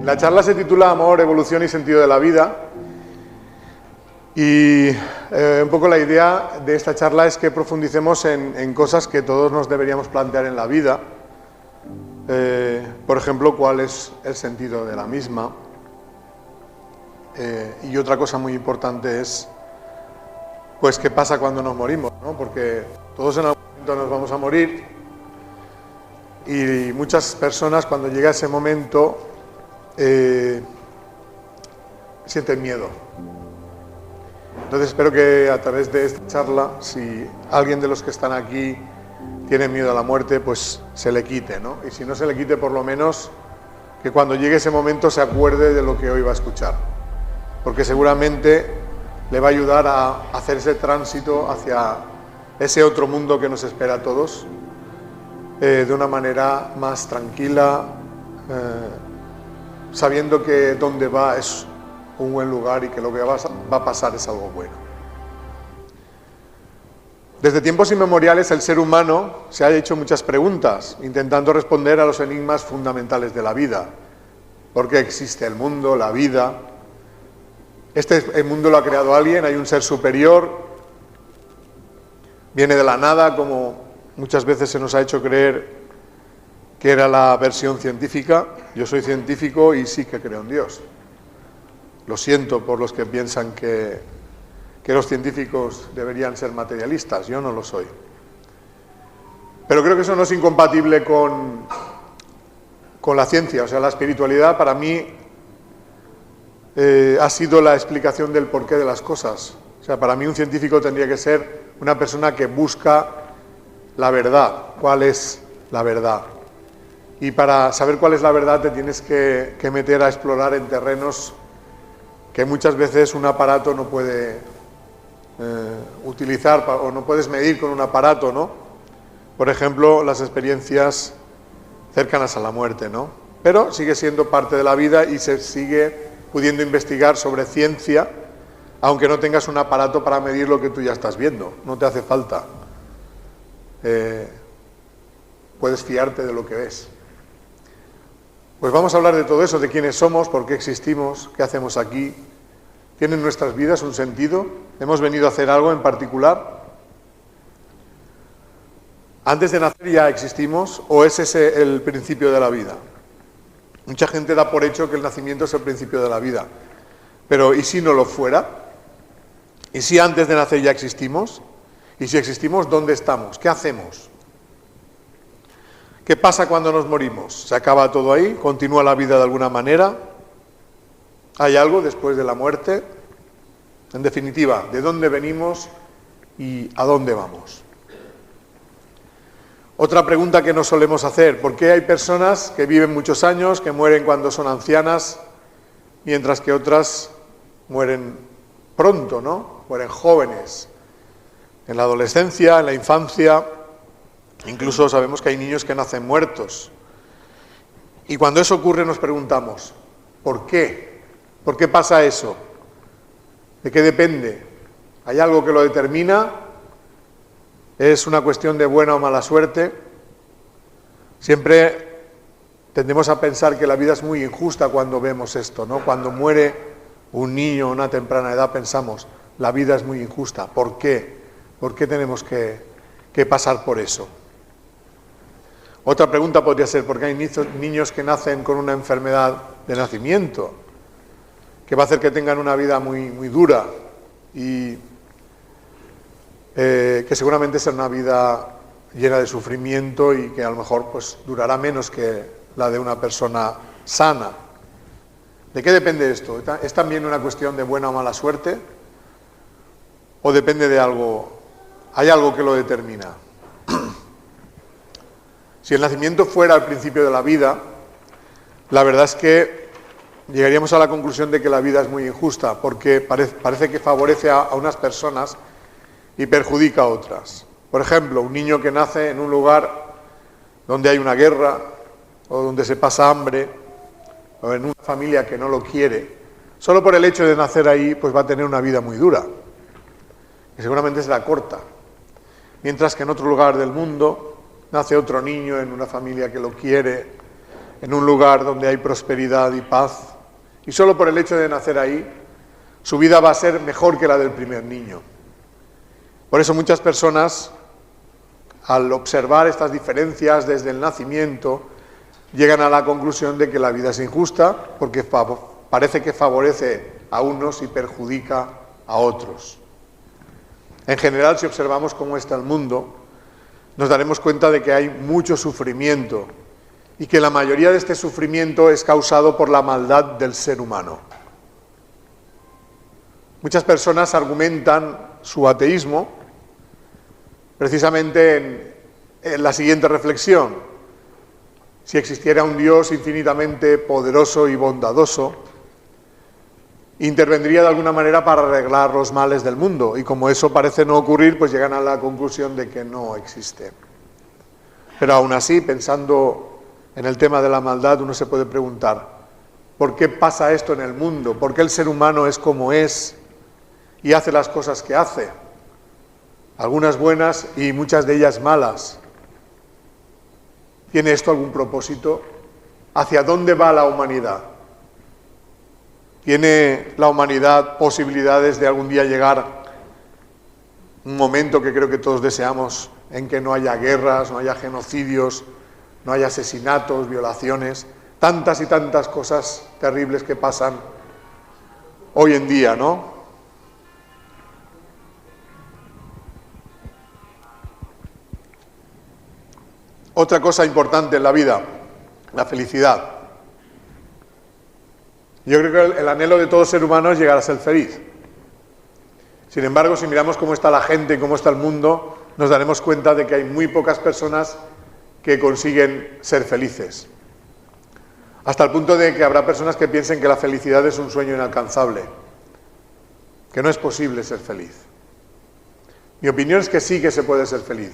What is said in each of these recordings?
La charla se titula Amor, Evolución y Sentido de la Vida. Y un poco la idea de esta charla es que profundicemos en cosas que todos nos deberíamos plantear en la vida. Por ejemplo, cuál es el sentido de la misma. Y otra cosa muy importante es, pues, qué pasa cuando nos morimos, ¿no? Porque todos en algún momento nos vamos a morir y muchas personas cuando llega ese momento sienten miedo. Entonces espero que a través de esta charla, si alguien de los que están aquí tiene miedo a la muerte, pues se le quite, ¿no? Y si no se le quite, por lo menos que cuando llegue ese momento se acuerde de lo que hoy va a escuchar, porque seguramente le va a ayudar a hacer ese tránsito hacia ese otro mundo que nos espera a todos de una manera más tranquila, sabiendo que donde va es un buen lugar y que lo que va a pasar es algo bueno. Desde tiempos inmemoriales el ser humano se ha hecho muchas preguntas, intentando responder a los enigmas fundamentales de la vida. ¿Por qué existe el mundo, la vida? El mundo lo ha creado alguien, hay un ser superior, viene de la nada, como muchas veces se nos ha hecho creer que era la versión científica. Yo soy científico y sí que creo en Dios. Lo siento por los que piensan que los científicos deberían ser materialistas, yo no lo soy. Pero creo que eso no es incompatible con la ciencia. O sea, la espiritualidad para mí ha sido la explicación del porqué de las cosas. O sea, para mí un científico tendría que ser una persona que busca la verdad. ¿Cuál es la verdad? Y para saber cuál es la verdad te tienes que meter a explorar en terrenos que muchas veces un aparato no puede utilizar o no puedes medir con un aparato, ¿no? Por ejemplo, las experiencias cercanas a la muerte, ¿no? Pero sigue siendo parte de la vida y se sigue pudiendo investigar sobre ciencia, aunque no tengas un aparato para medir lo que tú ya estás viendo. No te hace falta. Puedes fiarte de lo que ves. Pues vamos a hablar de todo eso, de quiénes somos, por qué existimos, qué hacemos aquí. ¿Tienen nuestras vidas un sentido? ¿Hemos venido a hacer algo en particular? ¿Antes de nacer ya existimos o es ese el principio de la vida? Mucha gente da por hecho que el nacimiento es el principio de la vida. Pero ¿y si no lo fuera? ¿Y si antes de nacer ya existimos? ¿Y si existimos, dónde estamos? ¿Qué hacemos? ¿Qué pasa cuando nos morimos? ¿Se acaba todo ahí? ¿Continúa la vida de alguna manera? ¿Hay algo después de la muerte? En definitiva, ¿de dónde venimos y a dónde vamos? Otra pregunta que nos solemos hacer: ¿por qué hay personas que viven muchos años, que mueren cuando son ancianas, mientras que otras mueren pronto, ¿no? Mueren jóvenes, en la adolescencia, en la infancia. Incluso sabemos que hay niños que nacen muertos. Y cuando eso ocurre nos preguntamos, ¿por qué? ¿Por qué pasa eso? ¿De qué depende? ¿Hay algo que lo determina? ¿Es una cuestión de buena o mala suerte? Siempre tendemos a pensar que la vida es muy injusta cuando vemos esto, ¿no? Cuando muere un niño a una temprana edad pensamos, la vida es muy injusta. ¿Por qué? ¿Por qué tenemos que pasar por eso? Otra pregunta podría ser, ¿por qué hay niños que nacen con una enfermedad de nacimiento que va a hacer que tengan una vida muy, muy dura y que seguramente será una vida llena de sufrimiento y que a lo mejor pues durará menos que la de una persona sana? ¿De qué depende esto? ¿Es también una cuestión de buena o mala suerte? ¿O depende de algo? ¿Hay algo que lo determina? Si el nacimiento fuera el principio de la vida, la verdad es que llegaríamos a la conclusión de que la vida es muy injusta, porque parece que favorece a unas personas y perjudica a otras. Por ejemplo, un niño que nace en un lugar donde hay una guerra, o donde se pasa hambre, o en una familia que no lo quiere, solo por el hecho de nacer ahí, pues va a tener una vida muy dura, que seguramente será corta. Mientras que en otro lugar del mundo nace otro niño en una familia que lo quiere, en un lugar donde hay prosperidad y paz, y solo por el hecho de nacer ahí, su vida va a ser mejor que la del primer niño. Por eso muchas personas, al observar estas diferencias desde el nacimiento, llegan a la conclusión de que la vida es injusta porque parece que favorece a unos y perjudica a otros. En general, si observamos cómo está el mundo, nos daremos cuenta de que hay mucho sufrimiento y que la mayoría de este sufrimiento es causado por la maldad del ser humano. Muchas personas argumentan su ateísmo precisamente en la siguiente reflexión: si existiera un Dios infinitamente poderoso y bondadoso, intervendría de alguna manera para arreglar los males del mundo, y como eso parece no ocurrir, pues llegan a la conclusión de que no existe. Pero aún así, pensando en el tema de la maldad, uno se puede preguntar, ¿por qué pasa esto en el mundo? ¿Por qué el ser humano es como es y hace las cosas que hace? Algunas buenas y muchas de ellas malas. ¿Tiene esto algún propósito? ¿Hacia dónde va la humanidad? ¿Tiene la humanidad posibilidades de algún día llegar un momento que creo que todos deseamos, en que no haya guerras, no haya genocidios, no haya asesinatos, violaciones, tantas y tantas cosas terribles que pasan hoy en día, ¿no? Otra cosa importante en la vida, la felicidad. Yo creo que el anhelo de todo ser humano es llegar a ser feliz. Sin embargo, si miramos cómo está la gente y cómo está el mundo, nos daremos cuenta de que hay muy pocas personas que consiguen ser felices. Hasta el punto de que habrá personas que piensen que la felicidad es un sueño inalcanzable, que no es posible ser feliz. Mi opinión es que sí que se puede ser feliz.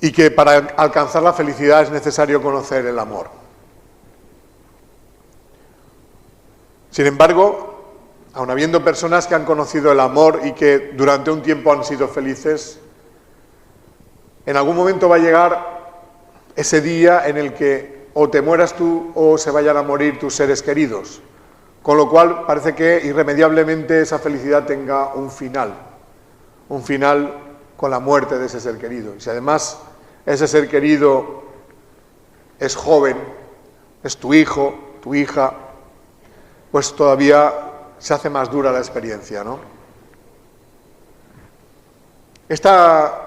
Y que para alcanzar la felicidad es necesario conocer el amor. Sin embargo, aun habiendo personas que han conocido el amor y que durante un tiempo han sido felices, en algún momento va a llegar ese día en el que o te mueras tú o se vayan a morir tus seres queridos, con lo cual parece que irremediablemente esa felicidad tenga un final con la muerte de ese ser querido. Y si además ese ser querido es joven, es tu hijo, tu hija, pues todavía se hace más dura la experiencia, ¿no? Esta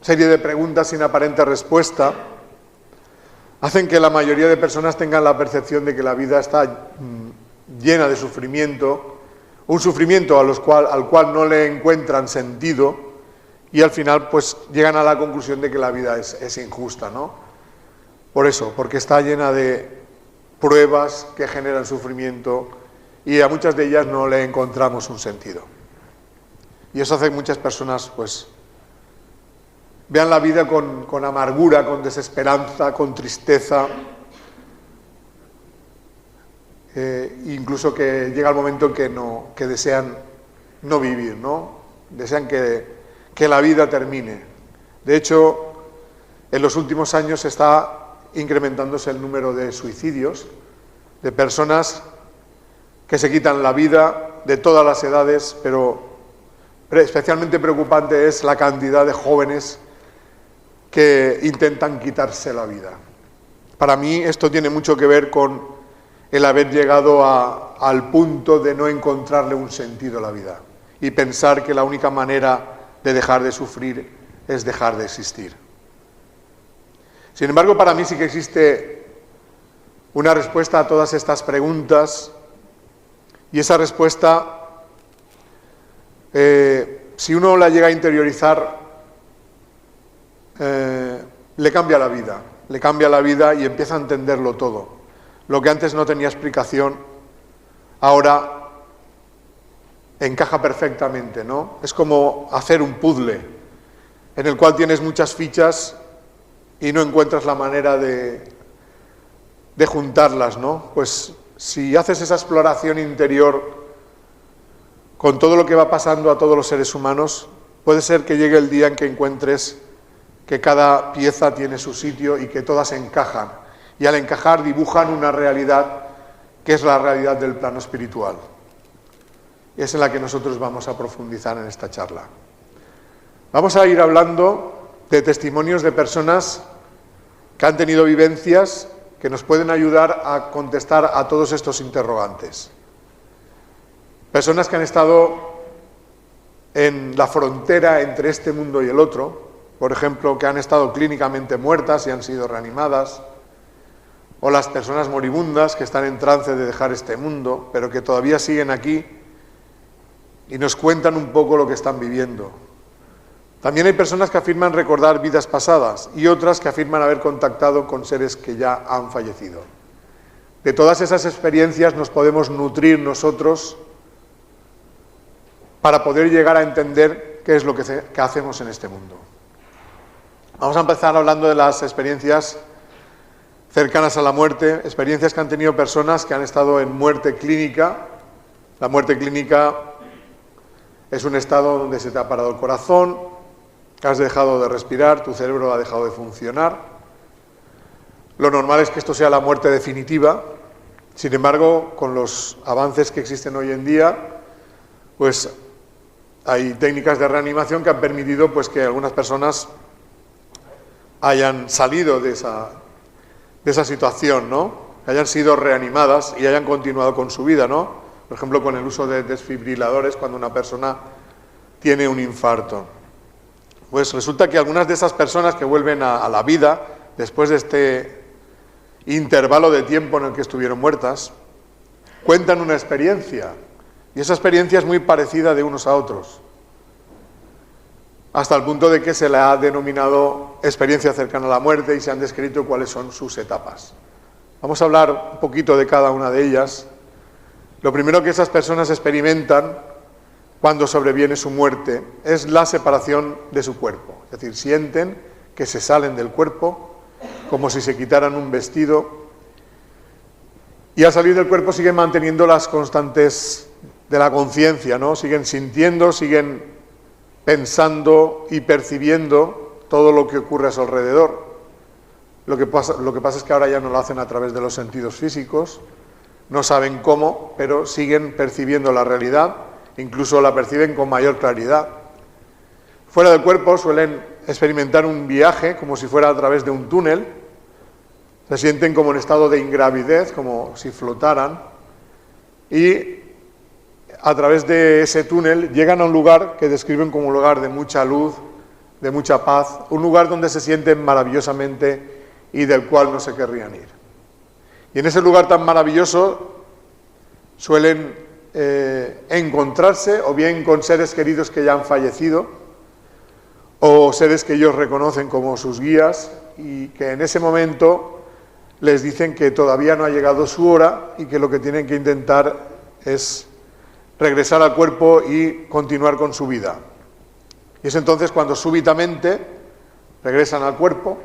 serie de preguntas sin aparente respuesta hacen que la mayoría de personas tengan la percepción de que la vida está llena de sufrimiento, un sufrimiento al cual no le encuentran sentido, y al final pues llegan a la conclusión de que la vida es injusta, ¿no? Por eso, porque está llena de pruebas que generan sufrimiento y a muchas de ellas no le encontramos un sentido. Y eso hace que muchas personas pues vean la vida con amargura, con desesperanza, con tristeza, incluso que llega el momento en que desean no vivir, ¿no? Desean que la vida termine. De hecho, en los últimos años está incrementándose el número de suicidios, de personas que se quitan la vida de todas las edades, pero especialmente preocupante es la cantidad de jóvenes que intentan quitarse la vida. Para mí esto tiene mucho que ver con el haber llegado al punto de no encontrarle un sentido a la vida y pensar que la única manera de dejar de sufrir es dejar de existir. Sin embargo, para mí sí que existe una respuesta a todas estas preguntas, y esa respuesta, si uno la llega a interiorizar, le cambia la vida y empieza a entenderlo todo. Lo que antes no tenía explicación, ahora encaja perfectamente, ¿no? Es como hacer un puzzle en el cual tienes muchas fichas y no encuentras la manera de juntarlas, ¿no? Pues si haces esa exploración interior con todo lo que va pasando a todos los seres humanos, puede ser que llegue el día en que encuentres que cada pieza tiene su sitio y que todas encajan. Y al encajar dibujan una realidad que es la realidad del plano espiritual. Y es en la que nosotros vamos a profundizar en esta charla. Vamos a ir hablando de testimonios de personas que han tenido vivencias que nos pueden ayudar a contestar a todos estos interrogantes. Personas que han estado en la frontera entre este mundo y el otro, por ejemplo, que han estado clínicamente muertas y han sido reanimadas, o las personas moribundas que están en trance de dejar este mundo, pero que todavía siguen aquí y nos cuentan un poco lo que están viviendo. También hay personas que afirman recordar vidas pasadas y otras que afirman haber contactado con seres que ya han fallecido. De todas esas experiencias nos podemos nutrir nosotros para poder llegar a entender qué es lo que hacemos en este mundo. Vamos a empezar hablando de las experiencias cercanas a la muerte, experiencias que han tenido personas que han estado en muerte clínica. La muerte clínica es un estado donde se te ha parado el corazón, has dejado de respirar, tu cerebro ha dejado de funcionar. Lo normal es que esto sea la muerte definitiva. Sin embargo, con los avances que existen hoy en día, pues hay técnicas de reanimación que han permitido pues que algunas personas hayan salido de esa situación, ¿no? Que hayan sido reanimadas y hayan continuado con su vida, ¿no? Por ejemplo, con el uso de desfibriladores cuando una persona tiene un infarto. Pues resulta que algunas de esas personas que vuelven a la vida después de este intervalo de tiempo en el que estuvieron muertas, cuentan una experiencia, y esa experiencia es muy parecida de unos a otros, hasta el punto de que se la ha denominado experiencia cercana a la muerte y se han descrito cuáles son sus etapas. Vamos a hablar un poquito de cada una de ellas. Lo primero que esas personas experimentan cuando sobreviene su muerte es la separación de su cuerpo. Es decir, sienten que se salen del cuerpo como si se quitaran un vestido, y al salir del cuerpo siguen manteniendo las constantes de la conciencia, ¿no? Siguen sintiendo, siguen pensando y percibiendo todo lo que ocurre a su alrededor. Lo que pasa es que ahora ya no lo hacen a través de los sentidos físicos, no saben cómo, pero siguen percibiendo la realidad, incluso la perciben con mayor claridad. Fuera del cuerpo suelen experimentar un viaje como si fuera a través de un túnel, se sienten como en estado de ingravidez, como si flotaran, y a través de ese túnel llegan a un lugar que describen como un lugar de mucha luz, de mucha paz, un lugar donde se sienten maravillosamente y del cual no se querrían ir. Y en ese lugar tan maravilloso suelen encontrarse o bien con seres queridos que ya han fallecido, o seres que ellos reconocen como sus guías y que en ese momento les dicen que todavía no ha llegado su hora y que lo que tienen que intentar es regresar al cuerpo y continuar con su vida. Y es entonces cuando súbitamente regresan al cuerpo,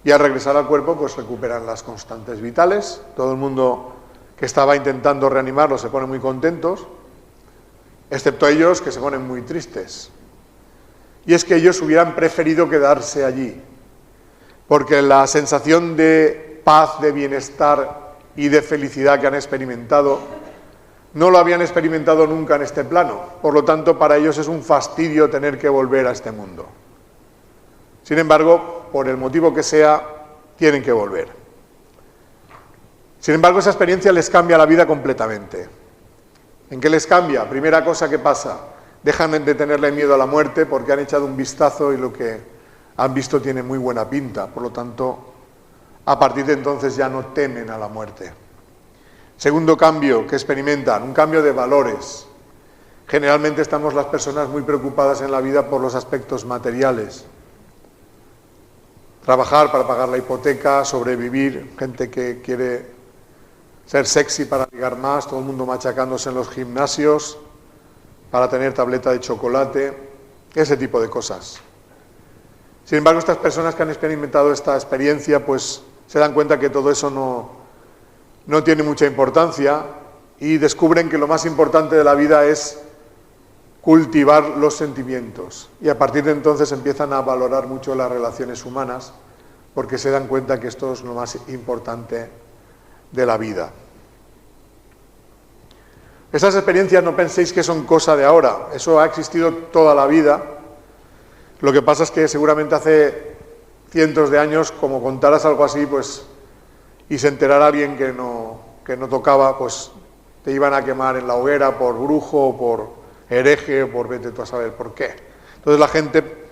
y al regresar al cuerpo pues recuperan las constantes vitales. Todo el mundo que estaba intentando reanimarlos se pone muy contentos, excepto ellos, que se ponen muy tristes. Y es que ellos hubieran preferido quedarse allí, porque la sensación de paz, de bienestar y de felicidad que han experimentado no lo habían experimentado nunca en este plano. Por lo tanto, para ellos es un fastidio tener que volver a este mundo. Sin embargo, por el motivo que sea, tienen que volver. Sin embargo, esa experiencia les cambia la vida completamente. ¿En qué les cambia? Primera cosa que pasa, dejan de tenerle miedo a la muerte porque han echado un vistazo y lo que han visto tiene muy buena pinta. Por lo tanto, a partir de entonces ya no temen a la muerte. Segundo cambio que experimentan, un cambio de valores. Generalmente estamos las personas muy preocupadas en la vida por los aspectos materiales. Trabajar para pagar la hipoteca, sobrevivir, gente que quiere ser sexy para ligar más, todo el mundo machacándose en los gimnasios para tener tableta de chocolate, ese tipo de cosas. Sin embargo, estas personas que han experimentado esta experiencia, pues se dan cuenta que todo eso no tiene mucha importancia y descubren que lo más importante de la vida es cultivar los sentimientos. Y a partir de entonces empiezan a valorar mucho las relaciones humanas, porque se dan cuenta que esto es lo más importante de la vida. Esas experiencias no penséis que son cosa de ahora, eso ha existido toda la vida. Lo que pasa es que seguramente hace cientos de años, como contaras algo así, pues, y se enterara alguien que no tocaba, pues te iban a quemar en la hoguera por brujo, por hereje, por vete tú a saber por qué. Entonces la gente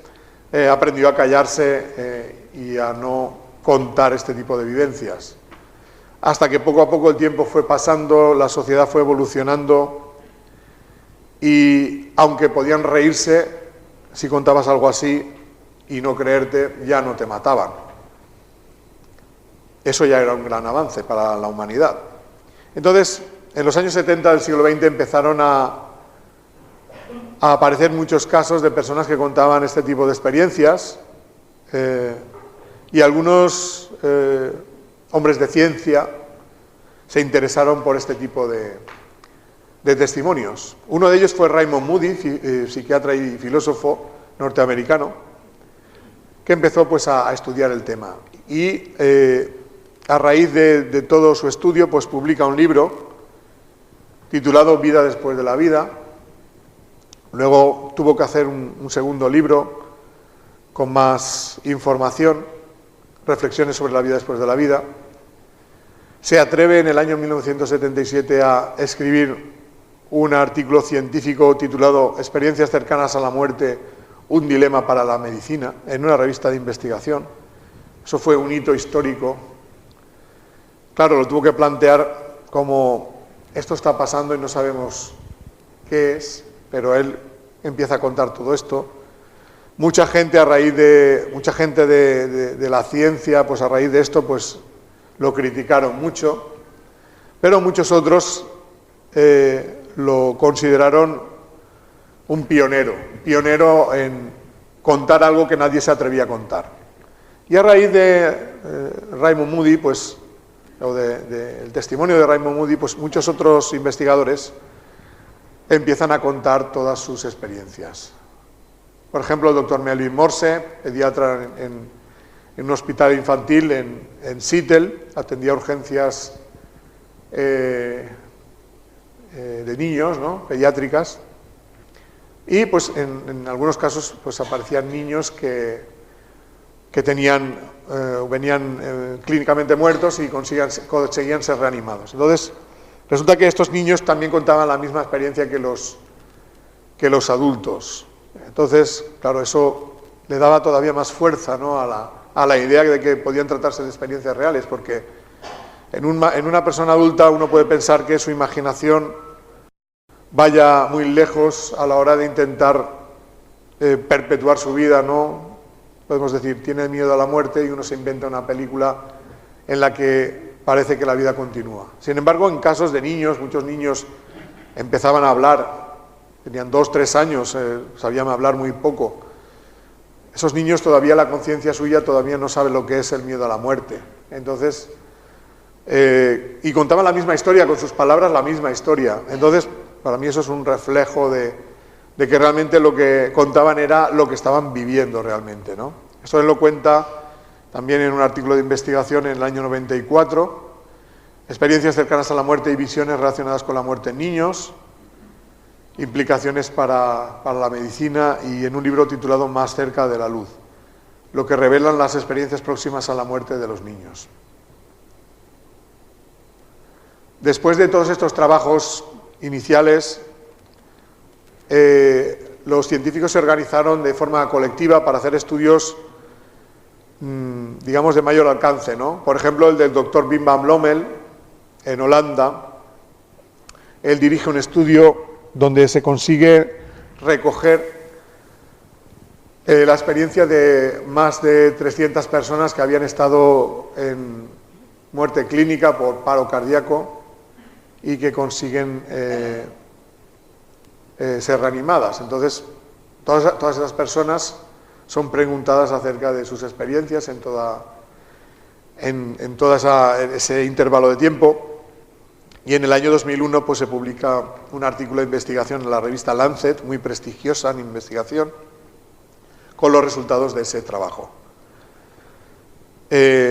aprendió a callarse y a no contar este tipo de vivencias. Hasta que poco a poco el tiempo fue pasando, la sociedad fue evolucionando y aunque podían reírse, si contabas algo así y no creerte, ya no te mataban. Eso ya era un gran avance para la humanidad. Entonces, en los años 70 del siglo XX empezaron a aparecer muchos casos de personas que contaban este tipo de experiencias y algunos hombres de ciencia se interesaron por este tipo de testimonios. Uno de ellos fue Raymond Moody, psiquiatra y filósofo norteamericano, que empezó pues a estudiar el tema. Y a raíz de todo su estudio, pues publica un libro titulado Vida después de la vida. Luego tuvo que hacer un segundo libro con más información, reflexiones sobre la vida después de la vida. Se atreve en el año 1977 a escribir un artículo científico titulado Experiencias cercanas a la muerte, un dilema para la medicina, en una revista de investigación. Eso fue un hito histórico. Claro, lo tuvo que plantear como esto está pasando y no sabemos qué es, pero él empieza a contar todo esto. Mucha gente de la ciencia, pues a raíz de esto, pues lo criticaron mucho, pero muchos otros lo consideraron un pionero en contar algo que nadie se atrevía a contar. Y a raíz de Raymond Moody, pues, o del testimonio de Raymond Moody, pues muchos otros investigadores empiezan a contar todas sus experiencias. Por ejemplo, el doctor Melvin Morse, pediatra en un hospital infantil en Seattle, atendía urgencias de niños, ¿no?, pediátricas, y pues en algunos casos pues aparecían niños que venían clínicamente muertos y conseguían ser reanimados. Entonces, resulta que estos niños también contaban la misma experiencia que los adultos. Entonces, claro, eso le daba todavía más fuerza, ¿no?, a la idea de que podían tratarse de experiencias reales, porque en una persona adulta uno puede pensar que su imaginación vaya muy lejos a la hora de intentar perpetuar su vida, ¿no? Podemos decir, tiene miedo a la muerte y uno se inventa una película en la que parece que la vida continúa. Sin embargo, en casos de niños, muchos niños empezaban a hablar, tenían 2, 3 años, sabían hablar muy poco. Esos niños todavía, la conciencia suya todavía no sabe lo que es el miedo a la muerte. Entonces, y contaban la misma historia, con sus palabras la misma historia. Entonces, para mí eso es un reflejo de que realmente lo que contaban era lo que estaban viviendo realmente, ¿no? Esto él lo cuenta también en un artículo de investigación en el año 94, experiencias cercanas a la muerte y visiones relacionadas con la muerte en niños, implicaciones para la medicina, y en un libro titulado Más cerca de la luz, lo que revelan las experiencias próximas a la muerte de los niños. Después de todos estos trabajos iniciales, los científicos se organizaron de forma colectiva para hacer estudios, digamos, de mayor alcance, ¿no? Por ejemplo, el del doctor Wim van Lommel, en Holanda. Él dirige un estudio donde se consigue recoger la experiencia de más de 300 personas que habían estado en muerte clínica por paro cardíaco y que consiguen ser reanimadas. Entonces, todas esas personas son preguntadas acerca de sus experiencias en todo ese intervalo de tiempo. Y en el año 2001 pues, se publica un artículo de investigación en la revista Lancet, muy prestigiosa en investigación, con los resultados de ese trabajo.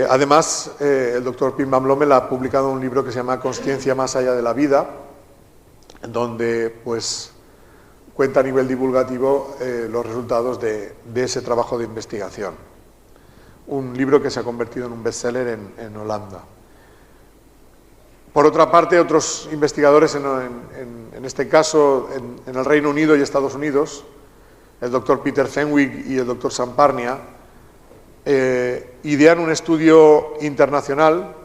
Además, el doctor Pim Van Lommel ha publicado un libro que se llama Consciencia más allá de la vida, donde pues, cuenta a nivel divulgativo los resultados de ese trabajo de investigación. Un libro que se ha convertido en un bestseller en Holanda. Por otra parte, otros investigadores, en este caso en el Reino Unido y Estados Unidos, el doctor Peter Fenwick y el doctor Samparnia, idean un estudio internacional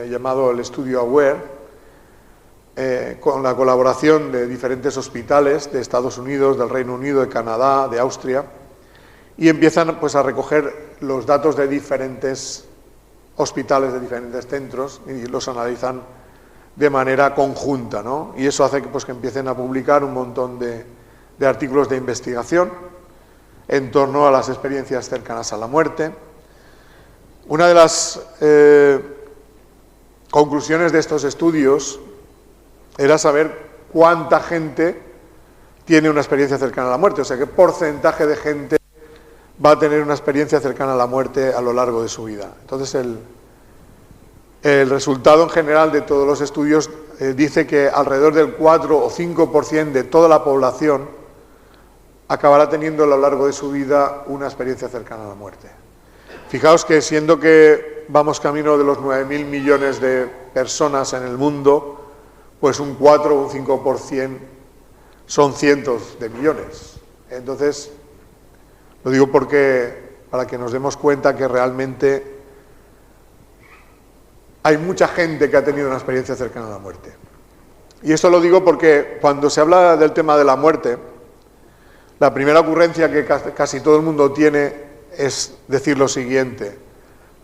llamado el estudio AWARE, con la colaboración de diferentes hospitales de Estados Unidos, del Reino Unido, de Canadá, de Austria, y empiezan pues, a recoger los datos de diferentes hospitales, de diferentes centros, y los analizan de manera conjunta, ¿no? Y eso hace que, pues, que empiecen a publicar un montón de artículos de investigación en torno a las experiencias cercanas a la muerte. Una de las conclusiones de estos estudios era saber cuánta gente tiene una experiencia cercana a la muerte, o sea, qué porcentaje de gente va a tener una experiencia cercana a la muerte a lo largo de su vida. Entonces, el resultado en general de todos los estudios dice que alrededor del 4 o 5% de toda la población acabará teniendo a lo largo de su vida una experiencia cercana a la muerte. Fijaos que siendo que vamos camino de los 9.000 millones de personas en el mundo, pues un 4 o un 5% son cientos de millones. Entonces, lo digo porque para que nos demos cuenta que realmente hay mucha gente que ha tenido una experiencia cercana a la muerte. Y esto lo digo porque cuando se habla del tema de la muerte, la primera ocurrencia que casi todo el mundo tiene es decir lo siguiente: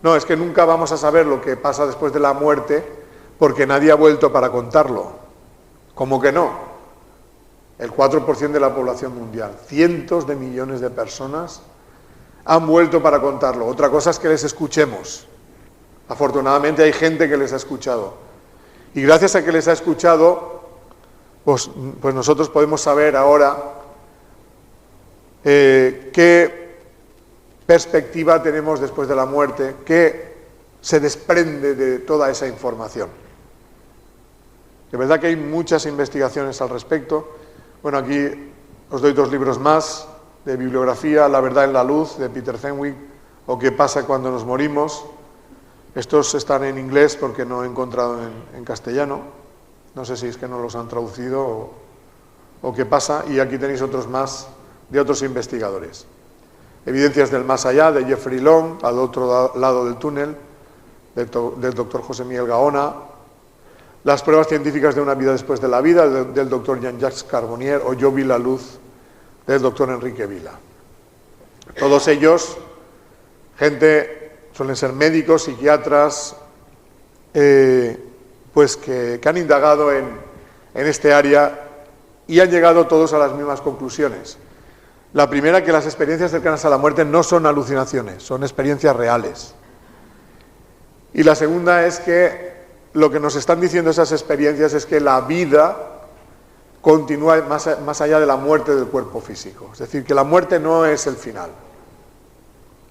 no, es que nunca vamos a saber lo que pasa después de la muerte porque nadie ha vuelto para contarlo. ¿Cómo que no? El 4% de la población mundial, cientos de millones de personas, han vuelto para contarlo. Otra cosa es que les escuchemos. Afortunadamente hay gente que les ha escuchado. Y gracias a que les ha escuchado, pues nosotros podemos saber ahora qué perspectiva tenemos después de la muerte, qué se desprende de toda esa información. De verdad que hay muchas investigaciones al respecto. Bueno, aquí os doy 2 libros más de bibliografía: La verdad en la luz, de Peter Fenwick, o ¿Qué pasa cuando nos morimos? Estos están en inglés porque no he encontrado en castellano. No sé si es que no los han traducido o qué pasa. Y aquí tenéis otros más de otros investigadores. Evidencias del más allá, de Jeffrey Long, Al otro lado del túnel, del doctor José Miguel Gaona. Las pruebas científicas de una vida después de la vida, del doctor Jean-Jacques Carbonnier, o Yo vi la luz, del doctor Enrique Vila. Todos ellos, suelen ser médicos, psiquiatras, pues que han indagado en este área y han llegado todos a las mismas conclusiones. La primera, que las experiencias cercanas a la muerte no son alucinaciones, son experiencias reales. Y la segunda es que lo que nos están diciendo esas experiencias es que la vida continúa más allá de la muerte del cuerpo físico. Es decir, que la muerte no es el final.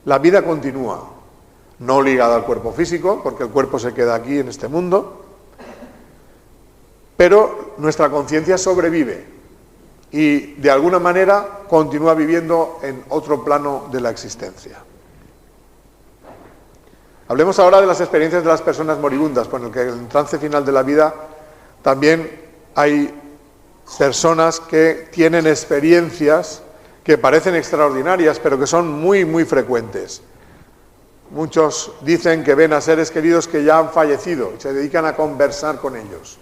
La vida continúa, no ligada al cuerpo físico, porque el cuerpo se queda aquí en este mundo, pero nuestra conciencia sobrevive y de alguna manera continúa viviendo en otro plano de la existencia. Hablemos ahora de las experiencias de las personas moribundas, con el que en el trance final de la vida también hay personas que tienen experiencias que parecen extraordinarias, pero que son muy, muy frecuentes. Muchos dicen que ven a seres queridos que ya han fallecido y se dedican a conversar con ellos.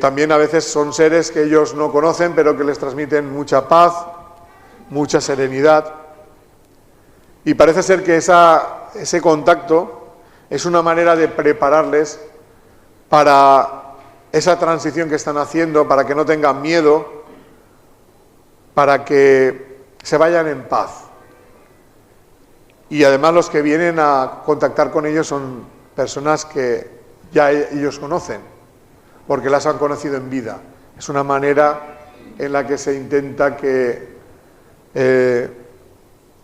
También a veces son seres que ellos no conocen, pero que les transmiten mucha paz, mucha serenidad. Y parece ser que ese contacto es una manera de prepararles para esa transición que están haciendo, para que no tengan miedo, para que se vayan en paz. Y además los que vienen a contactar con ellos son personas que ya ellos conocen, porque las han conocido en vida. Es una manera en la que se intenta que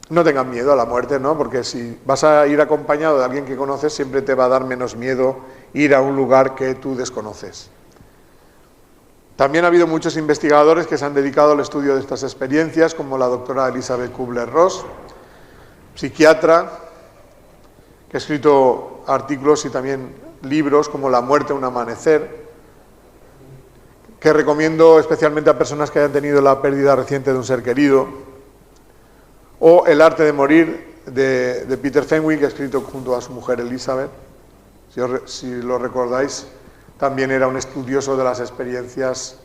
no tengan miedo a la muerte, ¿no? Porque si vas a ir acompañado de alguien que conoces, siempre te va a dar menos miedo ir a un lugar que tú desconoces. También ha habido muchos investigadores que se han dedicado al estudio de estas experiencias, como la doctora Elizabeth Kubler-Ross, psiquiatra, que ha escrito artículos y también libros como La muerte, un amanecer, que recomiendo especialmente a personas que hayan tenido la pérdida reciente de un ser querido, o El arte de morir, de Peter Fenwick, que ha escrito junto a su mujer Elizabeth. Si lo recordáis, también era un estudioso de las experiencias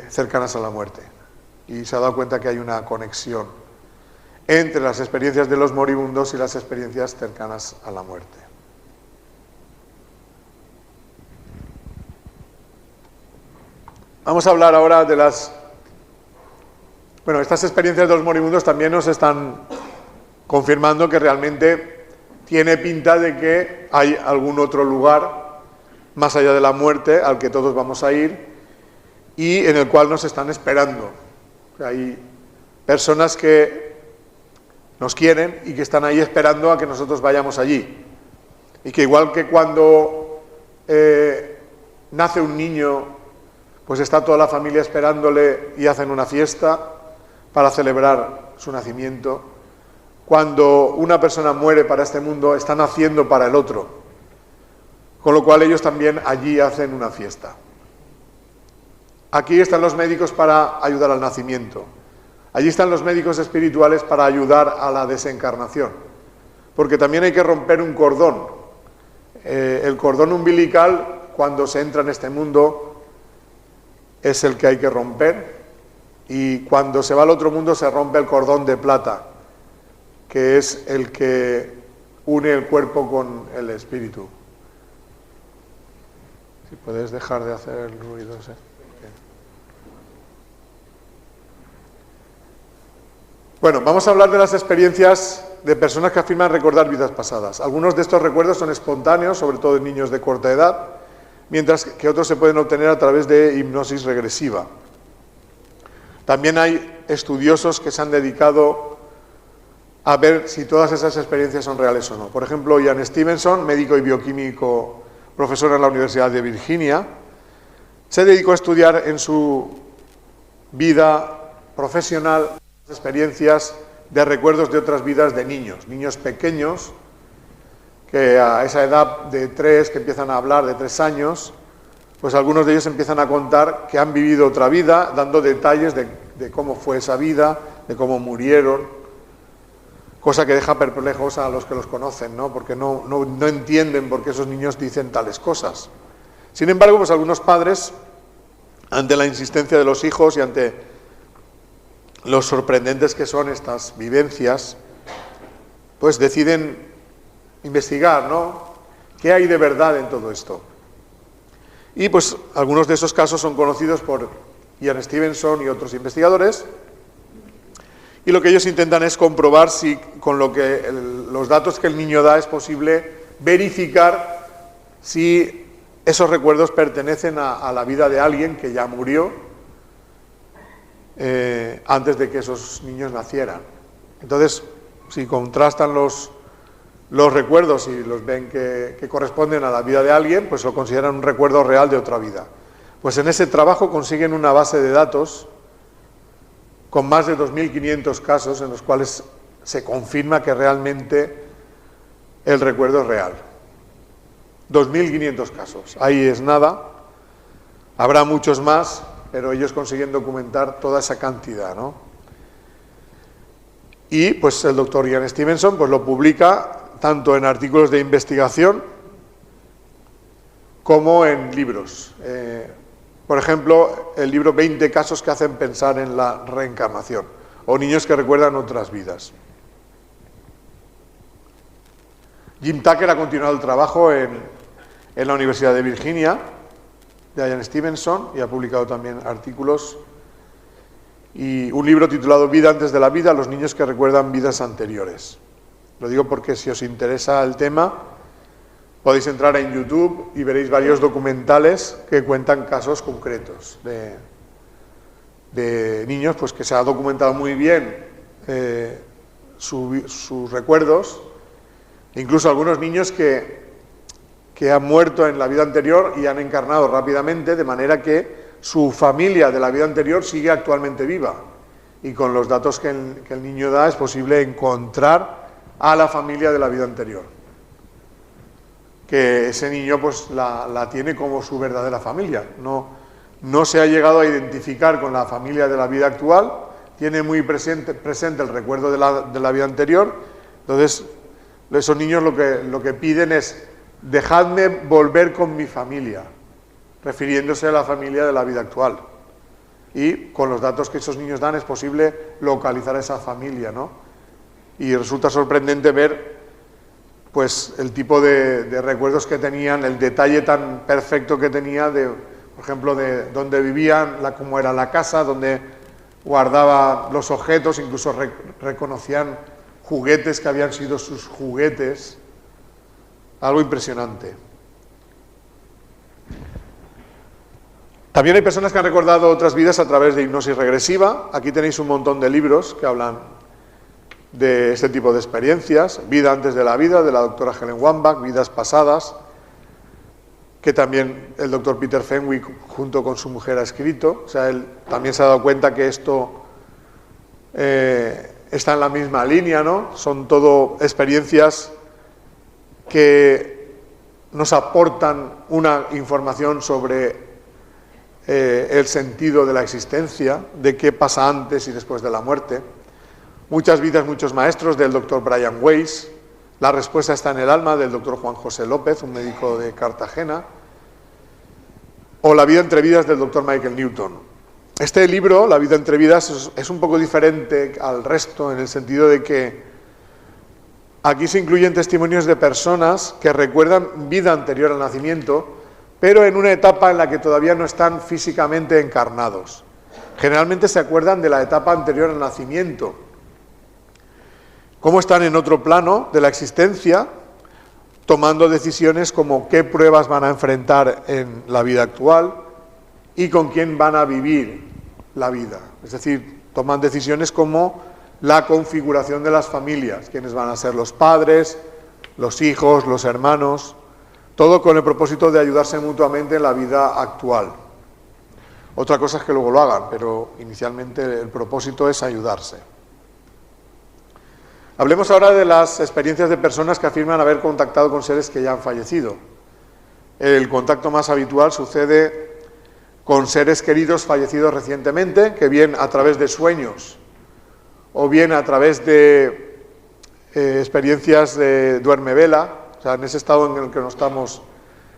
cercanas a la muerte. Y se ha dado cuenta que hay una conexión entre las experiencias de los moribundos y las experiencias cercanas a la muerte. Vamos a hablar ahora de las... Bueno, estas experiencias de los moribundos también nos están confirmando que realmente tiene pinta de que hay algún otro lugar más allá de la muerte al que todos vamos a ir y en el cual nos están esperando. Hay personas que nos quieren y que están ahí esperando a que nosotros vayamos allí. Y que igual que cuando nace un niño, pues está toda la familia esperándole y hacen una fiesta para celebrar su nacimiento. Cuando una persona muere para este mundo, está naciendo para el otro. Con lo cual ellos también allí hacen una fiesta. Aquí están los médicos para ayudar al nacimiento. Allí están los médicos espirituales para ayudar a la desencarnación. Porque también hay que romper un cordón. El cordón umbilical, cuando se entra en este mundo, es el que hay que romper. Y cuando se va al otro mundo se rompe el cordón de plata, que es el que une el cuerpo con el espíritu. Si puedes dejar de hacer el ruido ese. Bueno, vamos a hablar de las experiencias de personas que afirman recordar vidas pasadas. Algunos de estos recuerdos son espontáneos, sobre todo en niños de corta edad, mientras que otros se pueden obtener a través de hipnosis regresiva. También hay estudiosos que se han dedicado a ver si todas esas experiencias son reales o no. Por ejemplo, Ian Stevenson, médico y bioquímico, profesor en la Universidad de Virginia, se dedicó a estudiar en su vida profesional experiencias de recuerdos de otras vidas de niños pequeños, que a esa edad de 3, que empiezan a hablar, de 3 años, pues algunos de ellos empiezan a contar que han vivido otra vida, dando detalles de cómo fue esa vida, de cómo murieron, cosa que deja perplejos a los que los conocen, ¿no? Porque no entienden por qué esos niños dicen tales cosas. Sin embargo, pues algunos padres, ante la insistencia de los hijos y ante los sorprendentes que son estas vivencias, pues deciden investigar, ¿no? ¿Qué hay de verdad en todo esto? Y pues algunos de esos casos son conocidos por Ian Stevenson y otros investigadores, y lo que ellos intentan es comprobar si con los datos que el niño da es posible verificar si esos recuerdos pertenecen a la vida de alguien que ya murió antes de que esos niños nacieran. Entonces, si contrastan los recuerdos y los ven que corresponden a la vida de alguien, pues lo consideran un recuerdo real de otra vida. Pues en ese trabajo consiguen una base de datos con más de 2.500 casos en los cuales se confirma que realmente el recuerdo es real. 2.500 casos. Ahí es nada. Habrá muchos más, pero ellos consiguen documentar toda esa cantidad, ¿no? Y pues el doctor Ian Stevenson pues lo publica tanto en artículos de investigación como en libros. Por ejemplo, el libro 20 casos que hacen pensar en la reencarnación, o niños que recuerdan otras vidas. Jim Tucker ha continuado el trabajo en la Universidad de Virginia, de Ian Stevenson, y ha publicado también artículos y un libro titulado Vida antes de la vida, los niños que recuerdan vidas anteriores. Lo digo porque si os interesa el tema, Podéis entrar en YouTube y veréis varios documentales que cuentan casos concretos de niños pues que se ha documentado muy bien sus recuerdos, incluso algunos niños que han muerto en la vida anterior y han encarnado rápidamente, de manera que su familia de la vida anterior sigue actualmente viva. Y con los datos que el niño da es posible encontrar a la familia de la vida anterior. Que ese niño pues la tiene como su verdadera familia. No se ha llegado a identificar con la familia de la vida actual, tiene muy presente el recuerdo de la vida anterior. Entonces, esos niños lo que piden es: dejadme volver con mi familia, refiriéndose a la familia de la vida actual. Y con los datos que esos niños dan es posible localizar a esa familia, ¿no? Y resulta sorprendente ver pues el tipo de recuerdos que tenían, el detalle tan perfecto que tenía por ejemplo, de dónde vivían, cómo era la casa, dónde guardaba los objetos, incluso reconocían juguetes que habían sido sus juguetes. Algo impresionante. También hay personas que han recordado otras vidas a través de hipnosis regresiva. Aquí tenéis un montón de libros que hablan de este tipo de experiencias. Vida antes de la vida, de la doctora Helen Wambach, vidas pasadas, que también el doctor Peter Fenwick junto con su mujer ha escrito. O sea, él también se ha dado cuenta que esto está en la misma línea, ¿no? Son todo experiencias que nos aportan una información sobre el sentido de la existencia, de qué pasa antes y después de la muerte. Muchas vidas, muchos maestros, del doctor Brian Weiss. La respuesta está en el alma, del doctor Juan José López, un médico de Cartagena. O La vida entre vidas, del doctor Michael Newton. Este libro, La vida entre vidas, es un poco diferente al resto en el sentido de que aquí se incluyen testimonios de personas que recuerdan vida anterior al nacimiento, pero en una etapa en la que todavía no están físicamente encarnados. Generalmente se acuerdan de la etapa anterior al nacimiento, cómo están en otro plano de la existencia, tomando decisiones como qué pruebas van a enfrentar en la vida actual y con quién van a vivir la vida. Es decir, toman decisiones como la configuración de las familias, quiénes van a ser los padres, los hijos, los hermanos, todo con el propósito de ayudarse mutuamente en la vida actual. Otra cosa es que luego lo hagan, pero inicialmente el propósito es ayudarse. Hablemos ahora de las experiencias de personas que afirman haber contactado con seres que ya han fallecido. El contacto más habitual sucede con seres queridos fallecidos recientemente, que bien a través de sueños o bien a través de experiencias de duerme-vela. O sea, en ese estado en el que no estamos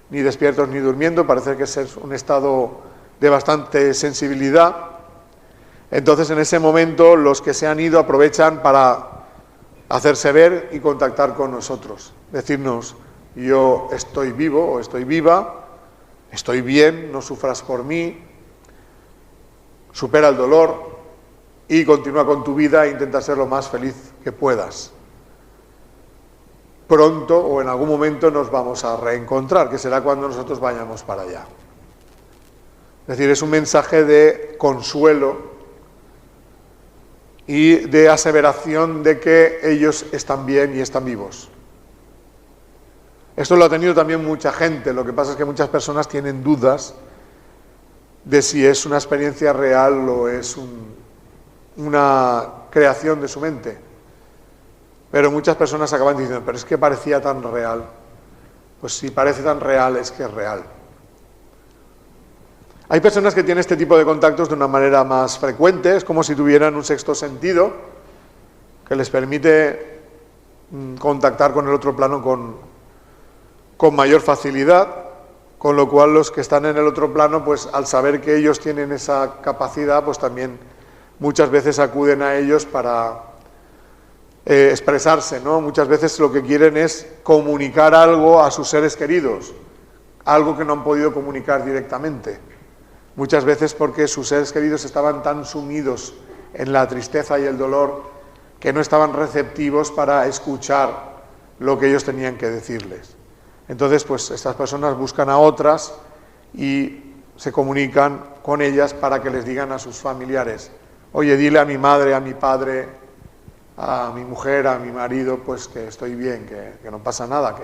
ni despiertos ni durmiendo, parece que es un estado de bastante sensibilidad. Entonces, en ese momento, los que se han ido aprovechan para hacerse ver y contactar con nosotros. Decirnos: yo estoy vivo o estoy viva, estoy bien, no sufras por mí, supera el dolor y continúa con tu vida e intenta ser lo más feliz que puedas. Pronto o en algún momento nos vamos a reencontrar, que será cuando nosotros vayamos para allá. Es decir, es un mensaje de consuelo y de aseveración de que ellos están bien y están vivos. Esto lo ha tenido también mucha gente, lo que pasa es que muchas personas tienen dudas de si es una experiencia real o es una creación de su mente. Pero muchas personas acaban diciendo: pero es que parecía tan real. Pues si parece tan real, es que es real. Hay personas que tienen este tipo de contactos de una manera más frecuente, es como si tuvieran un sexto sentido que les permite contactar con el otro plano con mayor facilidad, con lo cual los que están en el otro plano, pues al saber que ellos tienen esa capacidad, pues también muchas veces acuden a ellos para expresarse, ¿no? Muchas veces lo que quieren es comunicar algo a sus seres queridos, algo que no han podido comunicar directamente. Muchas veces porque sus seres queridos estaban tan sumidos en la tristeza y el dolor que no estaban receptivos para escuchar lo que ellos tenían que decirles. Entonces, pues estas personas buscan a otras y se comunican con ellas para que les digan a sus familiares: oye, dile a mi madre, a mi padre, a mi mujer, a mi marido, pues que estoy bien, que no pasa nada,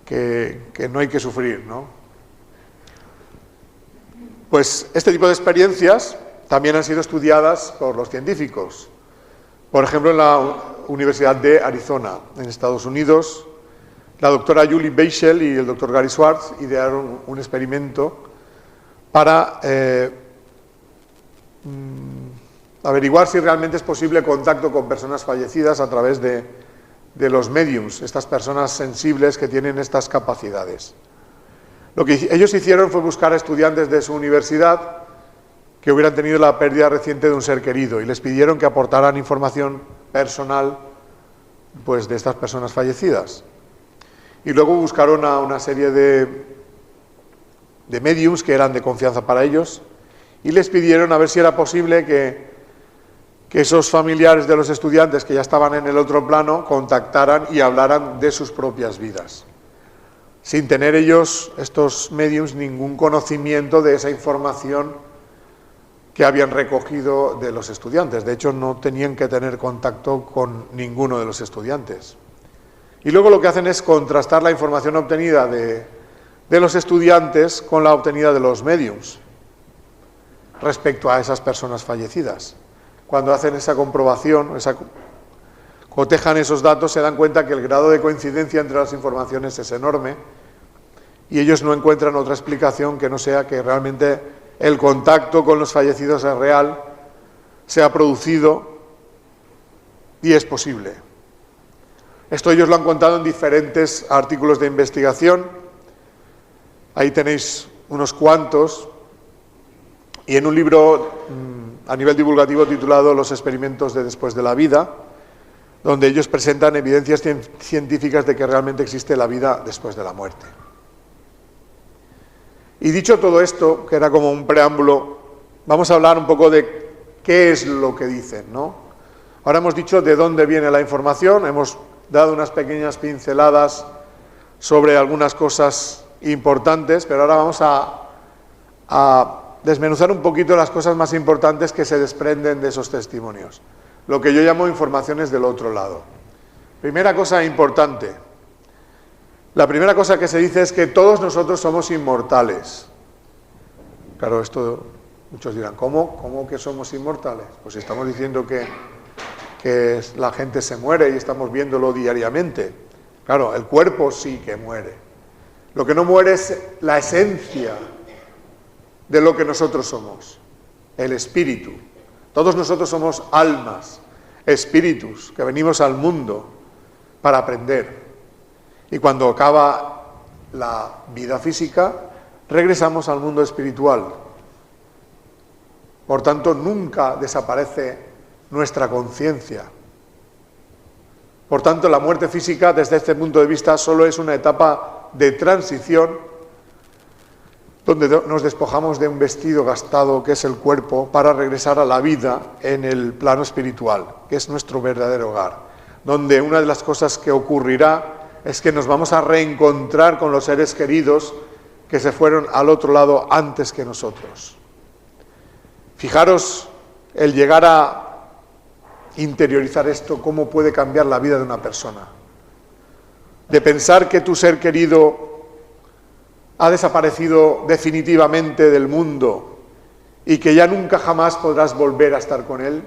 que no hay que sufrir, ¿no? Pues este tipo de experiencias también han sido estudiadas por los científicos. Por ejemplo, en la Universidad de Arizona, en Estados Unidos, la doctora Julie Beischel y el doctor Gary Schwartz idearon un experimento para averiguar si realmente es posible contacto con personas fallecidas a través de los mediums, estas personas sensibles que tienen estas capacidades. Lo que ellos hicieron fue buscar a estudiantes de su universidad que hubieran tenido la pérdida reciente de un ser querido y les pidieron que aportaran información personal, pues, de estas personas fallecidas. Y luego buscaron a una serie de mediums que eran de confianza para ellos y les pidieron a ver si era posible que esos familiares de los estudiantes que ya estaban en el otro plano contactaran y hablaran de sus propias vidas, sin tener ellos, estos mediums, ningún conocimiento de esa información que habían recogido de los estudiantes. De hecho, no tenían que tener contacto con ninguno de los estudiantes. Y luego lo que hacen es contrastar la información obtenida de los estudiantes con la obtenida de los mediums respecto a esas personas fallecidas. Cuando hacen esa comprobación, cotejan esos datos, se dan cuenta que el grado de coincidencia entre las informaciones es enorme y ellos no encuentran otra explicación que no sea que realmente el contacto con los fallecidos es real, se ha producido y es posible. Esto ellos lo han contado en diferentes artículos de investigación. Ahí tenéis unos cuantos. Y en un libro a nivel divulgativo titulado Los experimentos de después de la vida, donde ellos presentan evidencias científicas de que realmente existe la vida después de la muerte. Y dicho todo esto, que era como un preámbulo, vamos a hablar un poco de qué es lo que dicen, ¿no? Ahora hemos dicho de dónde viene la información, hemos dado unas pequeñas pinceladas sobre algunas cosas importantes, pero ahora vamos a desmenuzar un poquito las cosas más importantes que se desprenden de esos testimonios, lo que yo llamo informaciones del otro lado. Primera cosa importante, la primera cosa que se dice es que todos nosotros somos inmortales. Claro, esto muchos dirán, ¿cómo que somos inmortales? Pues estamos diciendo que la gente se muere y estamos viéndolo diariamente. Claro, el cuerpo sí que muere. Lo que no muere es la esencia de lo que nosotros somos, el espíritu. Todos nosotros somos almas, espíritus, que venimos al mundo para aprender. Y cuando acaba la vida física, regresamos al mundo espiritual. Por tanto, nunca desaparece nuestra conciencia. Por tanto, la muerte física, desde este punto de vista, solo es una etapa de transición donde nos despojamos de un vestido gastado que es el cuerpo para regresar a la vida en el plano espiritual, que es nuestro verdadero hogar, donde una de las cosas que ocurrirá es que nos vamos a reencontrar con los seres queridos que se fueron al otro lado antes que nosotros. Fijaros el llegar a interiorizar esto, cómo puede cambiar la vida de una persona. De pensar que tu ser querido ha desaparecido definitivamente del mundo y que ya nunca jamás podrás volver a estar con él,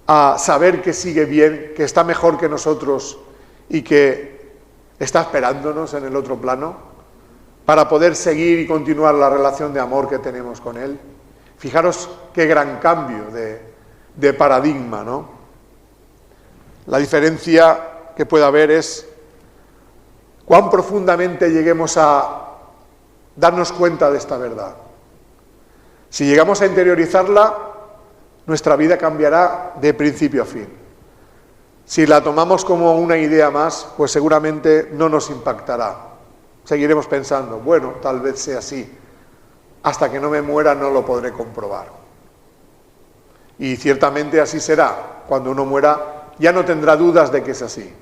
a saber que sigue bien, que está mejor que nosotros y que está esperándonos en el otro plano para poder seguir y continuar la relación de amor que tenemos con él. Fijaros qué gran cambio de paradigma, ¿no? La diferencia que puede haber es cuán profundamente lleguemos a darnos cuenta de esta verdad. Si llegamos a interiorizarla, nuestra vida cambiará de principio a fin. Si la tomamos como una idea más, pues seguramente no nos impactará. Seguiremos pensando, bueno, tal vez sea así. Hasta que no me muera no lo podré comprobar. Y ciertamente así será. Cuando uno muera ya no tendrá dudas de que es así.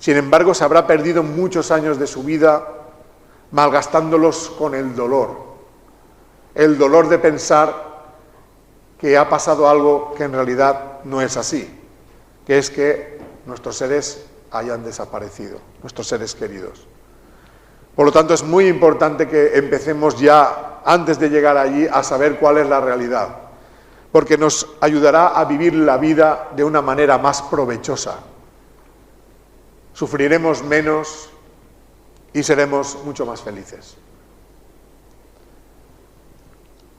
Sin embargo, se habrá perdido muchos años de su vida malgastándolos con el dolor de pensar que ha pasado algo que en realidad no es así, que es que nuestros seres hayan desaparecido, nuestros seres queridos. Por lo tanto, es muy importante que empecemos ya, antes de llegar allí, a saber cuál es la realidad, porque nos ayudará a vivir la vida de una manera más provechosa. Sufriremos menos y seremos mucho más felices.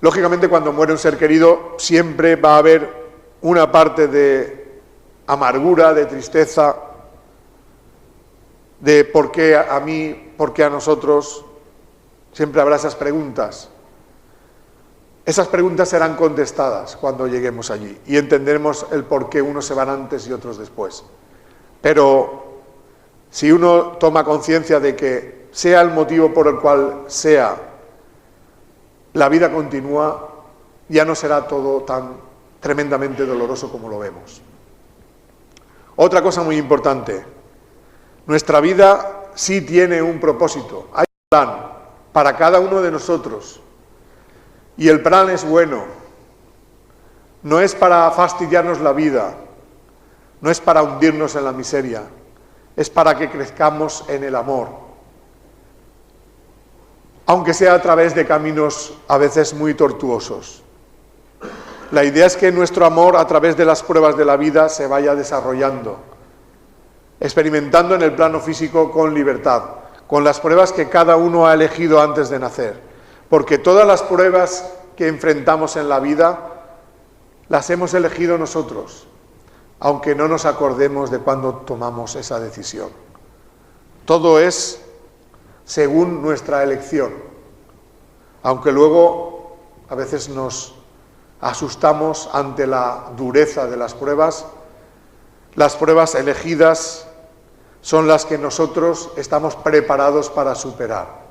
Lógicamente, cuando muere un ser querido, siempre va a haber una parte de amargura, de tristeza, de por qué a mí, por qué a nosotros. Siempre habrá esas preguntas. Esas preguntas serán contestadas cuando lleguemos allí y entenderemos el por qué unos se van antes y otros después. Pero si uno toma conciencia de que sea el motivo por el cual sea, la vida continúa, ya no será todo tan tremendamente doloroso como lo vemos. Otra cosa muy importante, nuestra vida sí tiene un propósito, hay un plan para cada uno de nosotros y el plan es bueno, no es para fastidiarnos la vida, no es para hundirnos en la miseria, es para que crezcamos en el amor, aunque sea a través de caminos a veces muy tortuosos. La idea es que nuestro amor a través de las pruebas de la vida se vaya desarrollando, experimentando en el plano físico con libertad, con las pruebas que cada uno ha elegido antes de nacer, porque todas las pruebas que enfrentamos en la vida las hemos elegido nosotros, aunque no nos acordemos de cuándo tomamos esa decisión. Todo es según nuestra elección, aunque luego a veces nos asustamos ante la dureza de las pruebas elegidas son las que nosotros estamos preparados para superar,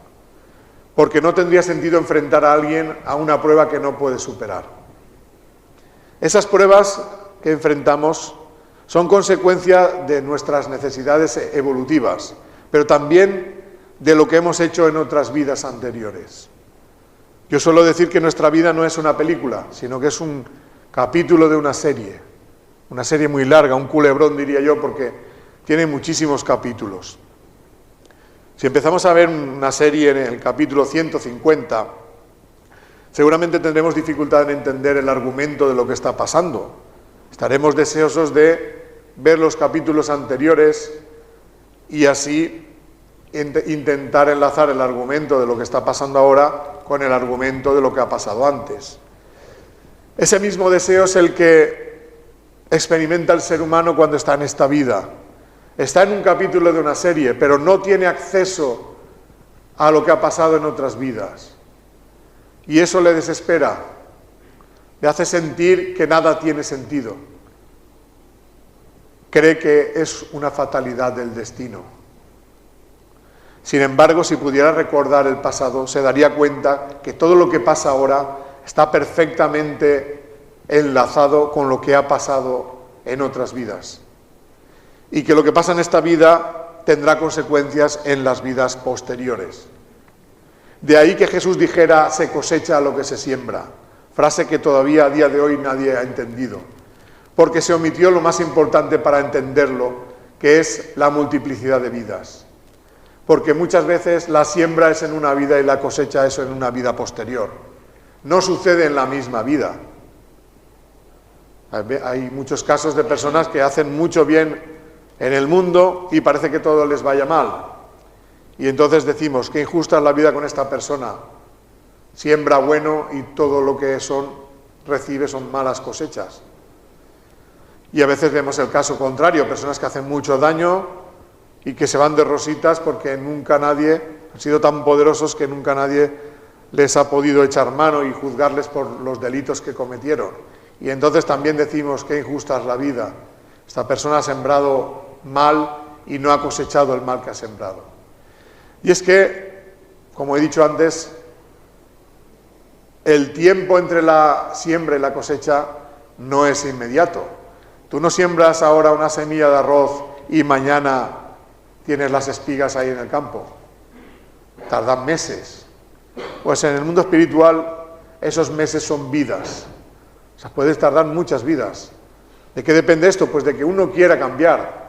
porque no tendría sentido enfrentar a alguien a una prueba que no puede superar. Esas pruebas que enfrentamos son consecuencia de nuestras necesidades evolutivas, pero también de lo que hemos hecho en otras vidas anteriores. Yo suelo decir que nuestra vida no es una película, sino que es un capítulo de una serie muy larga, un culebrón diría yo, porque tiene muchísimos capítulos. Si empezamos a ver una serie en el capítulo 150, seguramente tendremos dificultad en entender el argumento de lo que está pasando. Estaremos deseosos de ver los capítulos anteriores y así intentar enlazar el argumento de lo que está pasando ahora con el argumento de lo que ha pasado antes. Ese mismo deseo es el que experimenta el ser humano cuando está en esta vida. Está en un capítulo de una serie, pero no tiene acceso a lo que ha pasado en otras vidas. Y eso le desespera, le hace sentir que nada tiene sentido. Cree que es una fatalidad del destino. Sin embargo, si pudiera recordar el pasado, se daría cuenta que todo lo que pasa ahora está perfectamente enlazado con lo que ha pasado en otras vidas. Y que lo que pasa en esta vida tendrá consecuencias en las vidas posteriores. De ahí que Jesús dijera, se cosecha lo que se siembra, frase que todavía a día de hoy nadie ha entendido, porque se omitió lo más importante para entenderlo, que es la multiplicidad de vidas. Porque muchas veces la siembra es en una vida y la cosecha es en una vida posterior. No sucede en la misma vida. Hay muchos casos de personas que hacen mucho bien en el mundo y parece que todo les vaya mal. Y entonces decimos, qué injusta es la vida con esta persona. Siembra bueno y todo lo que recibe son malas cosechas. Y a veces vemos el caso contrario, personas que hacen mucho daño y que se van de rositas porque nunca nadie, han sido tan poderosos que nunca nadie les ha podido echar mano y juzgarles por los delitos que cometieron. Y entonces también decimos, qué injusta es la vida. Esta persona ha sembrado mal y no ha cosechado el mal que ha sembrado. Y es que, como he dicho antes, el tiempo entre la siembra y la cosecha no es inmediato. Tú no siembras ahora una semilla de arroz y mañana tienes las espigas ahí en el campo. Tardan meses. Pues en el mundo espiritual esos meses son vidas. O sea, puedes tardar muchas vidas. ¿De qué depende esto? Pues de que uno quiera cambiar.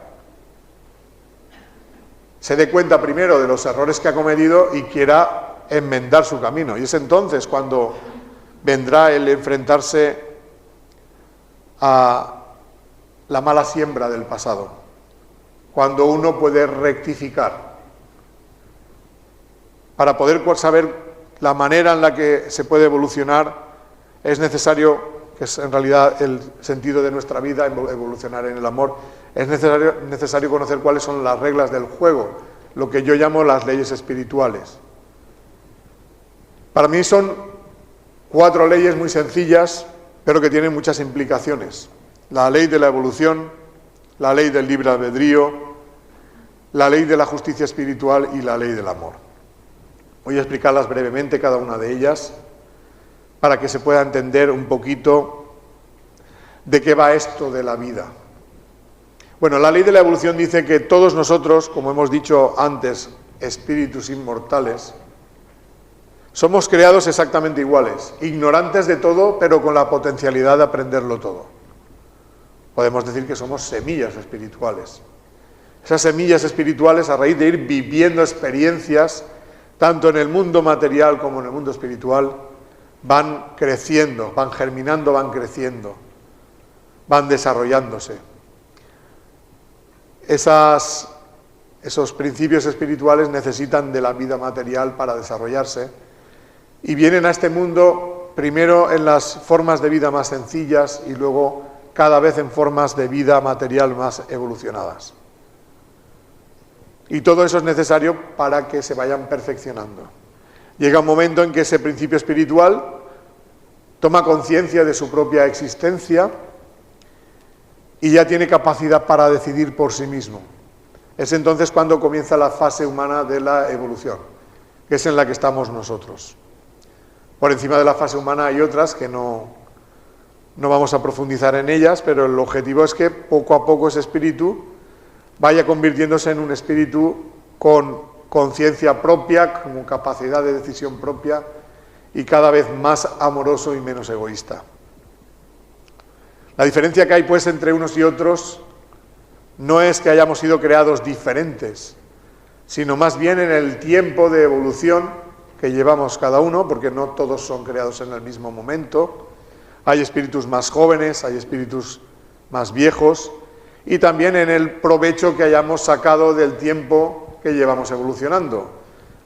Se dé cuenta primero de los errores que ha cometido y quiera enmendar su camino. Y es entonces cuando vendrá el enfrentarse a la mala siembra del pasado. Cuando uno puede rectificar. Para poder saber la manera en la que se puede evolucionar, es necesario, que es en realidad el sentido de nuestra vida, evolucionar en el amor, es necesario conocer cuáles son las reglas del juego, lo que yo llamo las leyes espirituales. Para mí son 4 leyes muy sencillas, pero que tienen muchas implicaciones. La ley de la evolución, la ley del libre albedrío, la ley de la justicia espiritual y la ley del amor. Voy a explicarlas brevemente, cada una de ellas, para que se pueda entender un poquito de qué va esto de la vida. Bueno, la ley de la evolución dice que todos nosotros, como hemos dicho antes, espíritus inmortales, somos creados exactamente iguales, ignorantes de todo, pero con la potencialidad de aprenderlo todo. Podemos decir que somos semillas espirituales. Esas semillas espirituales, a raíz de ir viviendo experiencias, tanto en el mundo material como en el mundo espiritual, van creciendo, van germinando, van creciendo, van desarrollándose. Esos principios espirituales necesitan de la vida material para desarrollarse y vienen a este mundo primero en las formas de vida más sencillas y luego cada vez en formas de vida material más evolucionadas. Y todo eso es necesario para que se vayan perfeccionando. Llega un momento en que ese principio espiritual toma conciencia de su propia existencia y ya tiene capacidad para decidir por sí mismo. Es entonces cuando comienza la fase humana de la evolución, que es en la que estamos nosotros. Por encima de la fase humana hay otras que no vamos a profundizar en ellas, pero el objetivo es que poco a poco ese espíritu vaya convirtiéndose en un espíritu con conciencia propia, con capacidad de decisión propia y cada vez más amoroso y menos egoísta. La diferencia que hay pues entre unos y otros no es que hayamos sido creados diferentes, sino más bien en el tiempo de evolución que llevamos cada uno, porque no todos son creados en el mismo momento. Hay espíritus más jóvenes, hay espíritus más viejos, y también en el provecho que hayamos sacado del tiempo que llevamos evolucionando.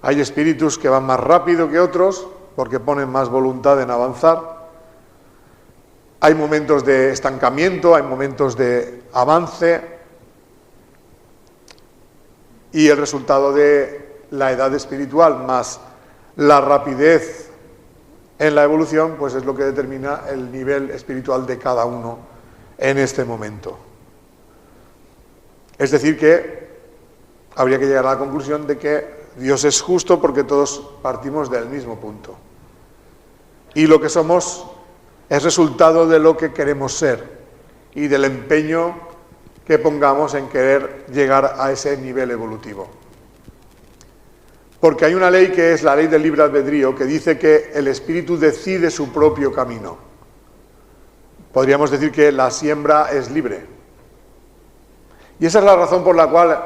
Hay espíritus que van más rápido que otros, porque ponen más voluntad en avanzar. Hay momentos de estancamiento, hay momentos de avance, y el resultado de la edad espiritual más la rapidez en la evolución, pues es lo que determina el nivel espiritual de cada uno en este momento. Es decir que habría que llegar a la conclusión de que Dios es justo porque todos partimos del mismo punto. Y lo que somos es resultado de lo que queremos ser y del empeño que pongamos en querer llegar a ese nivel evolutivo. Porque hay una ley que es la ley del libre albedrío, que dice que el espíritu decide su propio camino. Podríamos decir que la siembra es libre. Y esa es la razón por la cual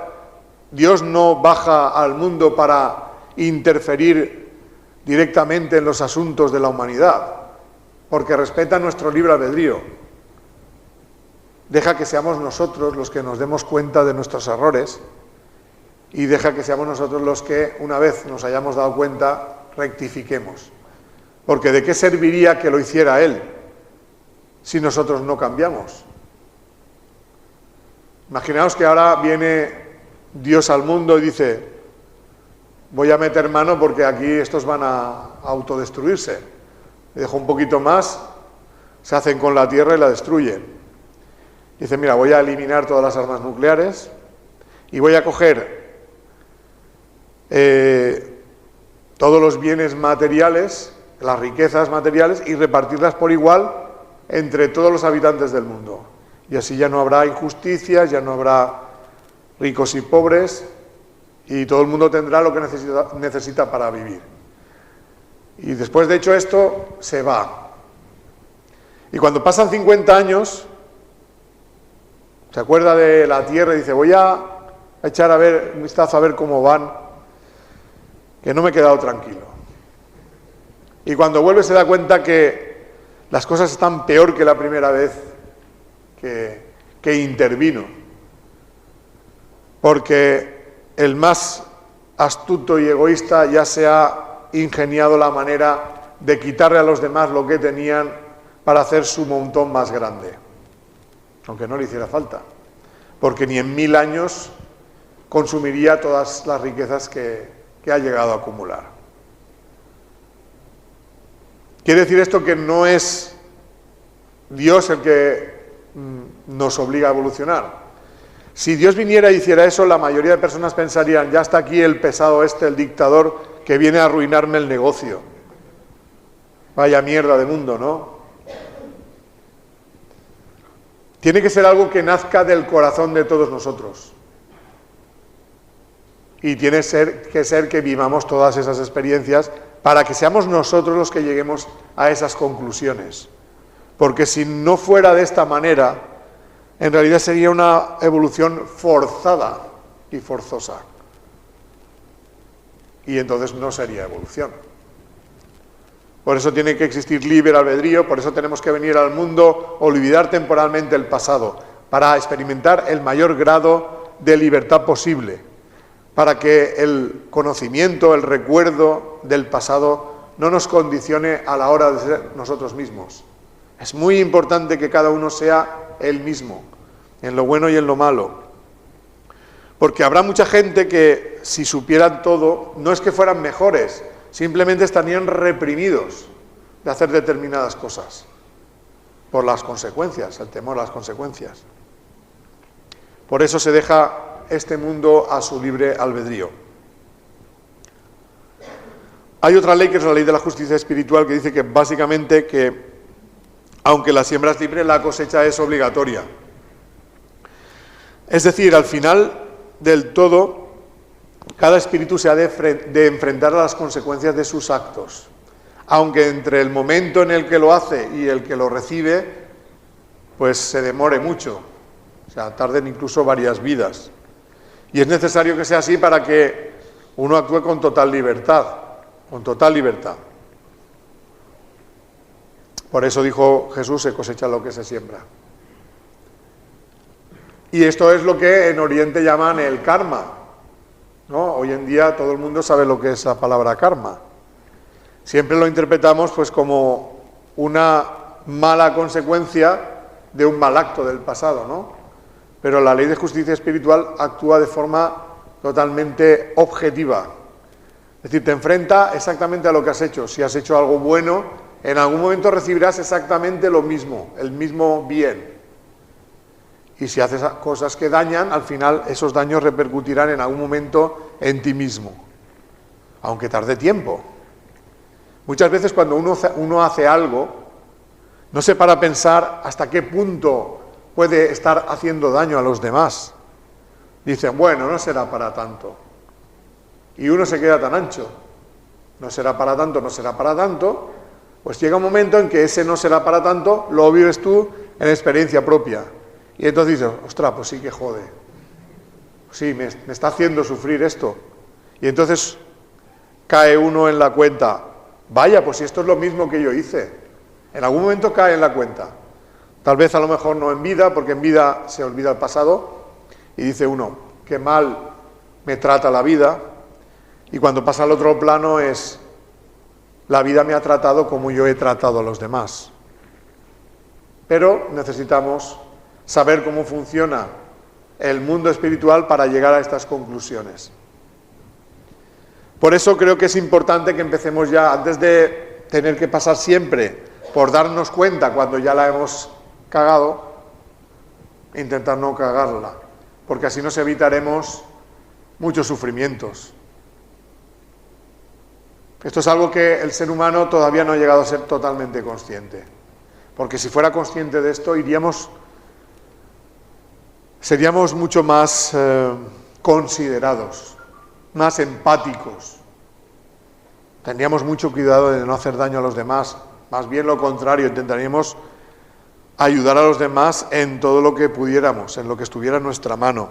Dios no baja al mundo para interferir directamente en los asuntos de la humanidad, porque respeta nuestro libre albedrío. Deja que seamos nosotros los que nos demos cuenta de nuestros errores y deja que seamos nosotros los que, una vez nos hayamos dado cuenta, rectifiquemos. Porque ¿de qué serviría que lo hiciera Él si nosotros no cambiamos? Imaginaos que ahora viene Dios al mundo y dice: voy a meter mano porque aquí estos van a autodestruirse. Le dejo un poquito más, se hacen con la tierra y la destruyen. Dice: mira, voy a eliminar todas las armas nucleares y voy a coger todos los bienes materiales, las riquezas materiales, y repartirlas por igual entre todos los habitantes del mundo. Y así ya no habrá injusticias, ya no habrá ricos y pobres, y todo el mundo tendrá lo que necesita para vivir. Y después de hecho esto, se va. Y cuando pasan 50 años, se acuerda de la tierra y dice, voy a echar un vistazo a ver cómo van, que no me he quedado tranquilo. Y cuando vuelve se da cuenta que las cosas están peor que la primera vez que intervino. Porque el más astuto y egoísta ya se ha ingeniado la manera de quitarle a los demás lo que tenían para hacer su montón más grande. Aunque no le hiciera falta. Porque ni en 1000 años consumiría todas las riquezas que ha llegado a acumular. Quiere decir esto que no es Dios el que nos obliga a evolucionar. Si Dios viniera y hiciera eso, la mayoría de personas pensarían, ya está aquí el pesado el dictador, que viene a arruinarme el negocio. Vaya mierda de mundo, ¿no? Tiene que ser algo que nazca del corazón de todos nosotros. Y tiene que ser que vivamos todas esas experiencias para que seamos nosotros los que lleguemos a esas conclusiones. Porque si no fuera de esta manera, en realidad sería una evolución forzada y forzosa. Y entonces no sería evolución. Por eso tiene que existir libre albedrío, por eso tenemos que venir al mundo, olvidar temporalmente el pasado, para experimentar el mayor grado de libertad posible, para que el conocimiento, el recuerdo del pasado no nos condicione a la hora de ser nosotros mismos. Es muy importante que cada uno sea él mismo, en lo bueno y en lo malo. Porque habrá mucha gente que, si supieran todo, no es que fueran mejores, simplemente estarían reprimidos de hacer determinadas cosas, por las consecuencias, el temor a las consecuencias. Por eso se deja este mundo a su libre albedrío. Hay otra ley que es la ley de la justicia espiritual que dice que básicamente que aunque la siembra es libre, la cosecha es obligatoria. Es decir, al final del todo, cada espíritu se ha de enfrentar a las consecuencias de sus actos. Aunque entre el momento en el que lo hace y el que lo recibe, pues se demore mucho. O sea, tarden incluso varias vidas. Y es necesario que sea así para que uno actúe con total libertad. Con total libertad. Por eso dijo Jesús, se cosecha lo que se siembra. Y esto es lo que en Oriente llaman el karma, ¿no? Hoy en día todo el mundo sabe lo que es la palabra karma. Siempre lo interpretamos pues como una mala consecuencia de un mal acto del pasado, ¿no? Pero la ley de justicia espiritual actúa de forma totalmente objetiva. Es decir, te enfrenta exactamente a lo que has hecho. Si has hecho algo bueno, en algún momento recibirás exactamente lo mismo, el mismo bien. Y si haces cosas que dañan, al final esos daños repercutirán en algún momento en ti mismo, aunque tarde tiempo. Muchas veces cuando uno hace algo, no se para a pensar hasta qué punto puede estar haciendo daño a los demás. Dicen, bueno, no será para tanto. Y uno se queda tan ancho. No será para tanto, no será para tanto. Pues llega un momento en que ese no será para tanto, lo vives tú en experiencia propia. Y entonces dices, ostras, pues sí que jode. Sí, me está haciendo sufrir esto. Y entonces cae uno en la cuenta, vaya, pues si esto es lo mismo que yo hice. En algún momento cae en la cuenta. Tal vez a lo mejor no en vida, porque en vida se olvida el pasado. Y dice uno, qué mal me trata la vida. Y cuando pasa al otro plano es, la vida me ha tratado como yo he tratado a los demás. Pero necesitamos saber cómo funciona el mundo espiritual para llegar a estas conclusiones. Por eso creo que es importante que empecemos ya, antes de tener que pasar siempre por darnos cuenta cuando ya la hemos cagado, intentar no cagarla, porque así nos evitaremos muchos sufrimientos. Esto es algo que el ser humano todavía no ha llegado a ser totalmente consciente, porque si fuera consciente de esto seríamos mucho más considerados más empáticos. Tendríamos mucho cuidado de no hacer daño a los demás, más bien lo contrario, intentaríamos ayudar a los demás en todo lo que pudiéramos, en lo que estuviera en nuestra mano.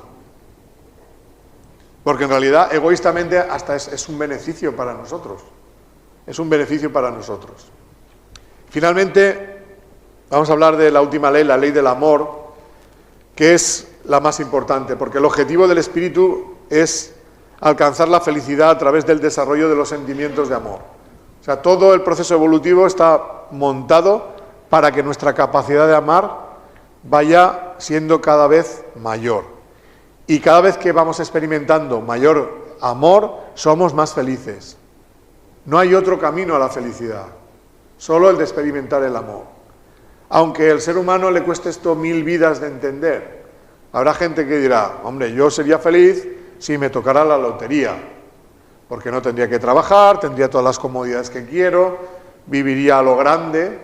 Porque en realidad, egoístamente, hasta es un beneficio para nosotros. Es un beneficio para nosotros. Finalmente, vamos a hablar de la última ley, la ley del amor, que es la más importante, porque el objetivo del espíritu es alcanzar la felicidad a través del desarrollo de los sentimientos de amor. O sea, todo el proceso evolutivo está montado para que nuestra capacidad de amar vaya siendo cada vez mayor. Y cada vez que vamos experimentando mayor amor, somos más felices. No hay otro camino a la felicidad, solo el de experimentar el amor. Aunque al ser humano le cueste esto 1000 vidas de entender, habrá gente que dirá, hombre, yo sería feliz si me tocara la lotería, porque no tendría que trabajar, tendría todas las comodidades que quiero, viviría a lo grande.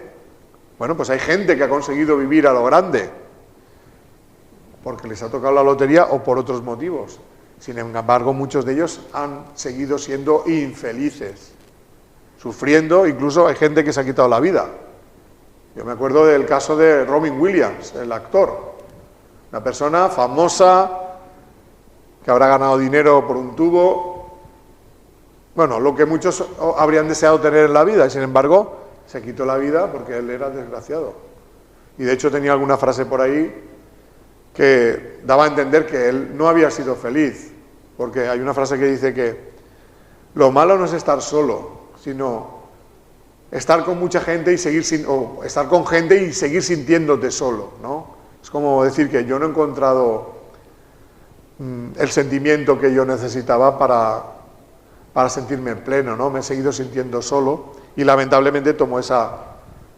Bueno, pues hay gente que ha conseguido vivir a lo grande, porque les ha tocado la lotería o por otros motivos. Sin embargo, muchos de ellos han seguido siendo infelices, sufriendo, incluso hay gente que se ha quitado la vida. Yo me acuerdo del caso de Robin Williams, el actor, una persona famosa que habrá ganado dinero por un tubo, bueno, lo que muchos habrían deseado tener en la vida, y sin embargo se quitó la vida porque él era desgraciado. Y de hecho tenía alguna frase por ahí que daba a entender que él no había sido feliz, porque hay una frase que dice que lo malo no es estar solo, sino estar con mucha gente y estar con gente y seguir sintiéndote solo, ¿no? Es como decir que yo no he encontrado el sentimiento que yo necesitaba para sentirme en pleno, ¿no? Me he seguido sintiendo solo y lamentablemente tomó esa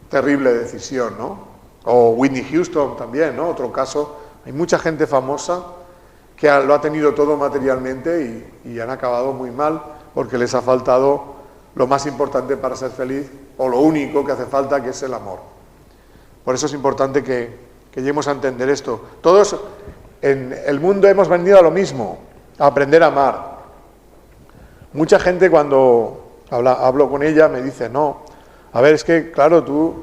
terrible decisión, ¿no? O Whitney Houston también, ¿no? Otro caso. Hay mucha gente famosa que lo ha tenido todo materialmente y han acabado muy mal porque les ha faltado lo más importante para ser feliz, o lo único que hace falta, que es el amor. Por eso es importante que lleguemos a entender esto. Todos en el mundo hemos venido a lo mismo, a aprender a amar. Mucha gente cuando hablo con ella me dice, no, a ver, es que claro, tú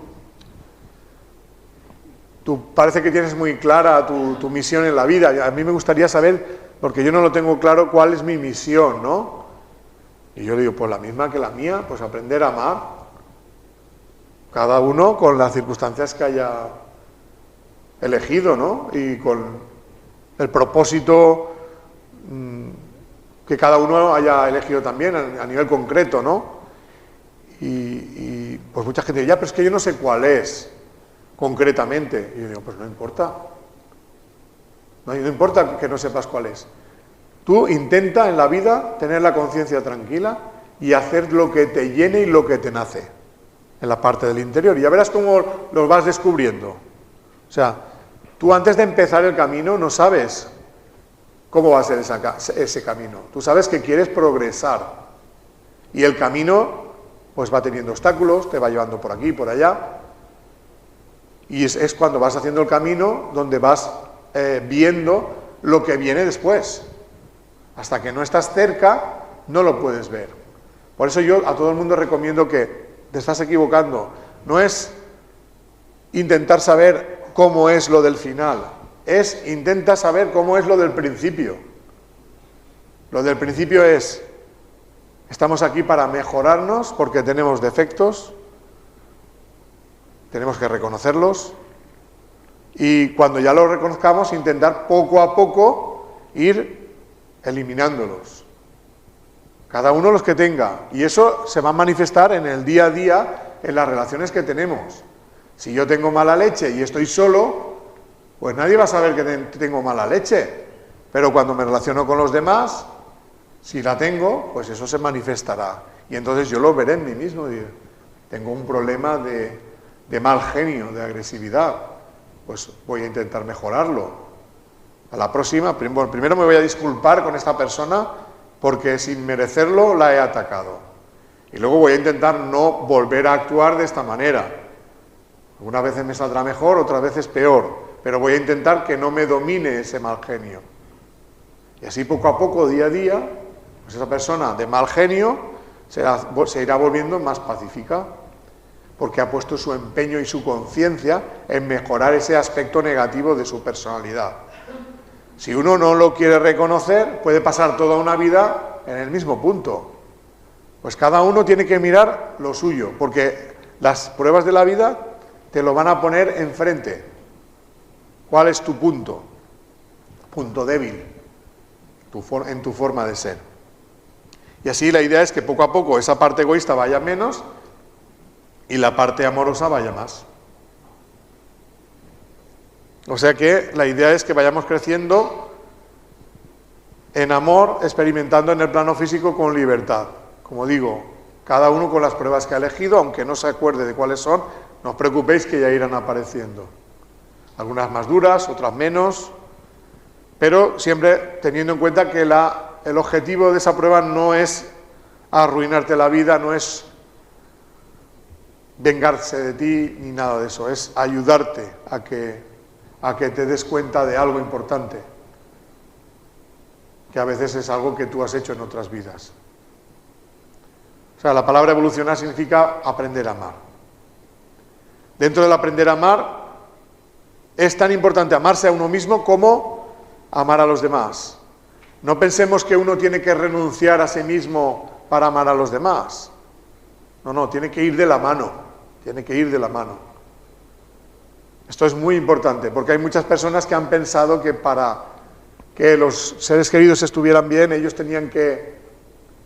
parece que tienes muy clara tu misión en la vida. A mí me gustaría saber, porque yo no lo tengo claro, cuál es mi misión, ¿no? Y yo le digo, pues la misma que la mía, pues aprender a amar. Cada uno con las circunstancias que haya elegido, ¿no? Y con el propósito que cada uno haya elegido también a nivel concreto, ¿no? Y pues mucha gente dice, ya, pero es que yo no sé cuál es concretamente. Y yo digo, pues no importa. No importa que no sepas cuál es. Tú intenta en la vida tener la conciencia tranquila y hacer lo que te llene y lo que te nace en la parte del interior. Y ya verás cómo lo vas descubriendo. O sea, tú antes de empezar el camino no sabes cómo va a ser ese camino. Tú sabes que quieres progresar. Y el camino pues va teniendo obstáculos, te va llevando por aquí, por allá. Y es cuando vas haciendo el camino donde vas viendo lo que viene después. Hasta que no estás cerca, no lo puedes ver. Por eso yo a todo el mundo recomiendo que te estás equivocando. No es intentar saber cómo es lo del final, intenta saber cómo es lo del principio. Lo del principio es, estamos aquí para mejorarnos porque tenemos defectos, tenemos que reconocerlos y cuando ya lo reconozcamos, intentar poco a poco ir eliminándolos. Cada uno los que tenga. Y eso se va a manifestar en el día a día, en las relaciones que tenemos. Si yo tengo mala leche y estoy solo, pues nadie va a saber que tengo mala leche. Pero cuando me relaciono con los demás, si la tengo, pues eso se manifestará. Y entonces yo lo veré en mí mismo. Tengo un problema de mal genio, de agresividad. Pues voy a intentar mejorarlo. A la próxima, primero me voy a disculpar con esta persona porque sin merecerlo la he atacado. Y luego voy a intentar no volver a actuar de esta manera. Algunas veces me saldrá mejor, otras veces peor, pero voy a intentar que no me domine ese mal genio. Y así poco a poco, día a día, Pues esa persona de mal genio se irá volviendo más pacífica, porque ha puesto su empeño y su conciencia en mejorar ese aspecto negativo de su personalidad. Si uno no lo quiere reconocer, puede pasar toda una vida en el mismo punto. Pues cada uno tiene que mirar lo suyo, porque las pruebas de la vida te lo van a poner enfrente. ¿Cuál es tu punto? Punto débil en tu forma de ser. Y así la idea es que poco a poco esa parte egoísta vaya menos y la parte amorosa vaya más. O sea que la idea es que vayamos creciendo en amor, experimentando en el plano físico con libertad. Como digo, cada uno con las pruebas que ha elegido, aunque no se acuerde de cuáles son, no os preocupéis que ya irán apareciendo. Algunas más duras, otras menos, pero siempre teniendo en cuenta que el objetivo de esa prueba no es arruinarte la vida, no es vengarse de ti ni nada de eso, es ayudarte a que te des cuenta de algo importante, que a veces es algo que tú has hecho en otras vidas. O sea, la palabra evolucionar significa aprender a amar. Dentro del aprender a amar, es tan importante amarse a uno mismo como amar a los demás. No pensemos que uno tiene que renunciar a sí mismo para amar a los demás. No, tiene que ir de la mano, tiene que ir de la mano. Esto es muy importante, porque hay muchas personas que han pensado que para que los seres queridos estuvieran bien, ellos tenían que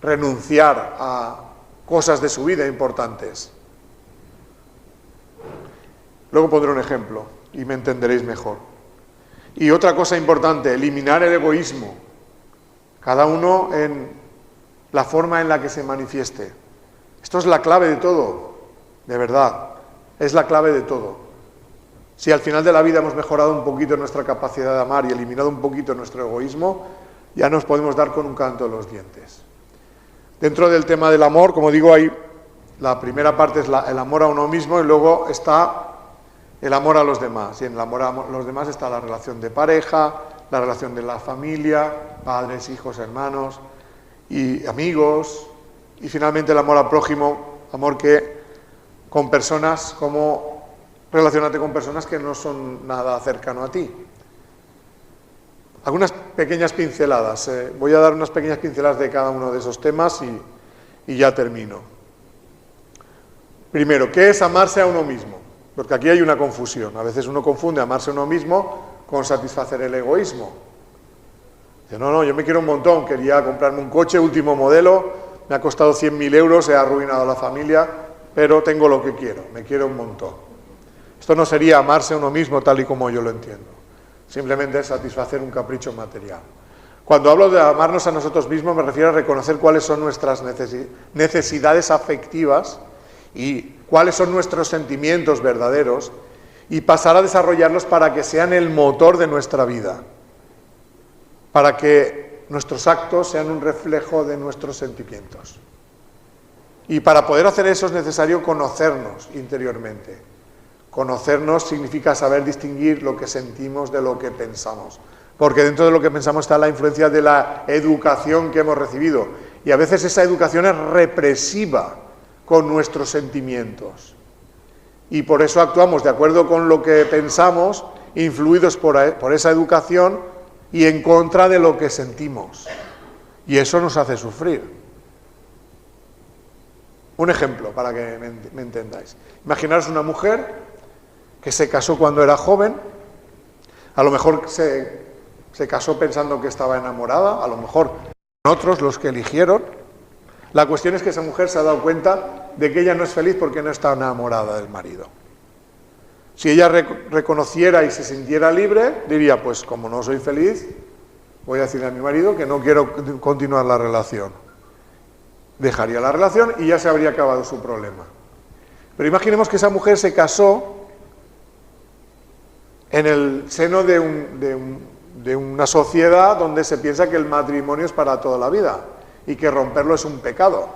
renunciar a cosas de su vida importantes. Luego pondré un ejemplo y me entenderéis mejor. Y otra cosa importante, eliminar el egoísmo. Cada uno en la forma en la que se manifieste. Esto es la clave de todo, de verdad. Es la clave de todo. Si al final de la vida hemos mejorado un poquito nuestra capacidad de amar y eliminado un poquito nuestro egoísmo, ya nos podemos dar con un canto en los dientes. Dentro del tema del amor, como digo, la primera parte es el amor a uno mismo y luego está el amor a los demás. Y en el amor a los demás está la relación de pareja, la relación de la familia, padres, hijos, hermanos y amigos. Y finalmente el amor al prójimo, amor que con personas, como relacionarte con personas que no son nada cercano a ti. Algunas pequeñas pinceladas. Voy a dar unas pequeñas pinceladas de cada uno de esos temas y ya termino. Primero, ¿qué es amarse a uno mismo? Porque aquí hay una confusión. A veces uno confunde amarse a uno mismo con satisfacer el egoísmo. Dice, no, yo me quiero un montón, quería comprarme un coche último modelo, me ha costado 100.000 euros, he arruinado a la familia, pero tengo lo que quiero, me quiero un montón. Esto no sería amarse a uno mismo tal y como yo lo entiendo. Simplemente es satisfacer un capricho material. Cuando hablo de amarnos a nosotros mismos me refiero a reconocer cuáles son nuestras necesidades afectivas y cuáles son nuestros sentimientos verdaderos y pasar a desarrollarlos para que sean el motor de nuestra vida, para que nuestros actos sean un reflejo de nuestros sentimientos. Y para poder hacer eso es necesario conocernos interiormente. Conocernos significa saber distinguir lo que sentimos de lo que pensamos, porque dentro de lo que pensamos está la influencia de la educación que hemos recibido, y a veces esa educación es represiva con nuestros sentimientos, y por eso actuamos de acuerdo con lo que pensamos, influidos por esa educación y en contra de lo que sentimos, y eso nos hace sufrir. Un ejemplo para que me entendáis. Imaginaros una mujer que se casó cuando era joven, a lo mejor se casó pensando que estaba enamorada, a lo mejor otros los que eligieron. La cuestión es que esa mujer se ha dado cuenta de que ella no es feliz porque no está enamorada del marido. Si ella reconociera y se sintiera libre, diría, pues como no soy feliz, voy a decirle a mi marido que no quiero continuar la relación. Dejaría la relación y ya se habría acabado su problema. Pero imaginemos que esa mujer se casó en el seno de una sociedad donde se piensa que el matrimonio es para toda la vida y que romperlo es un pecado.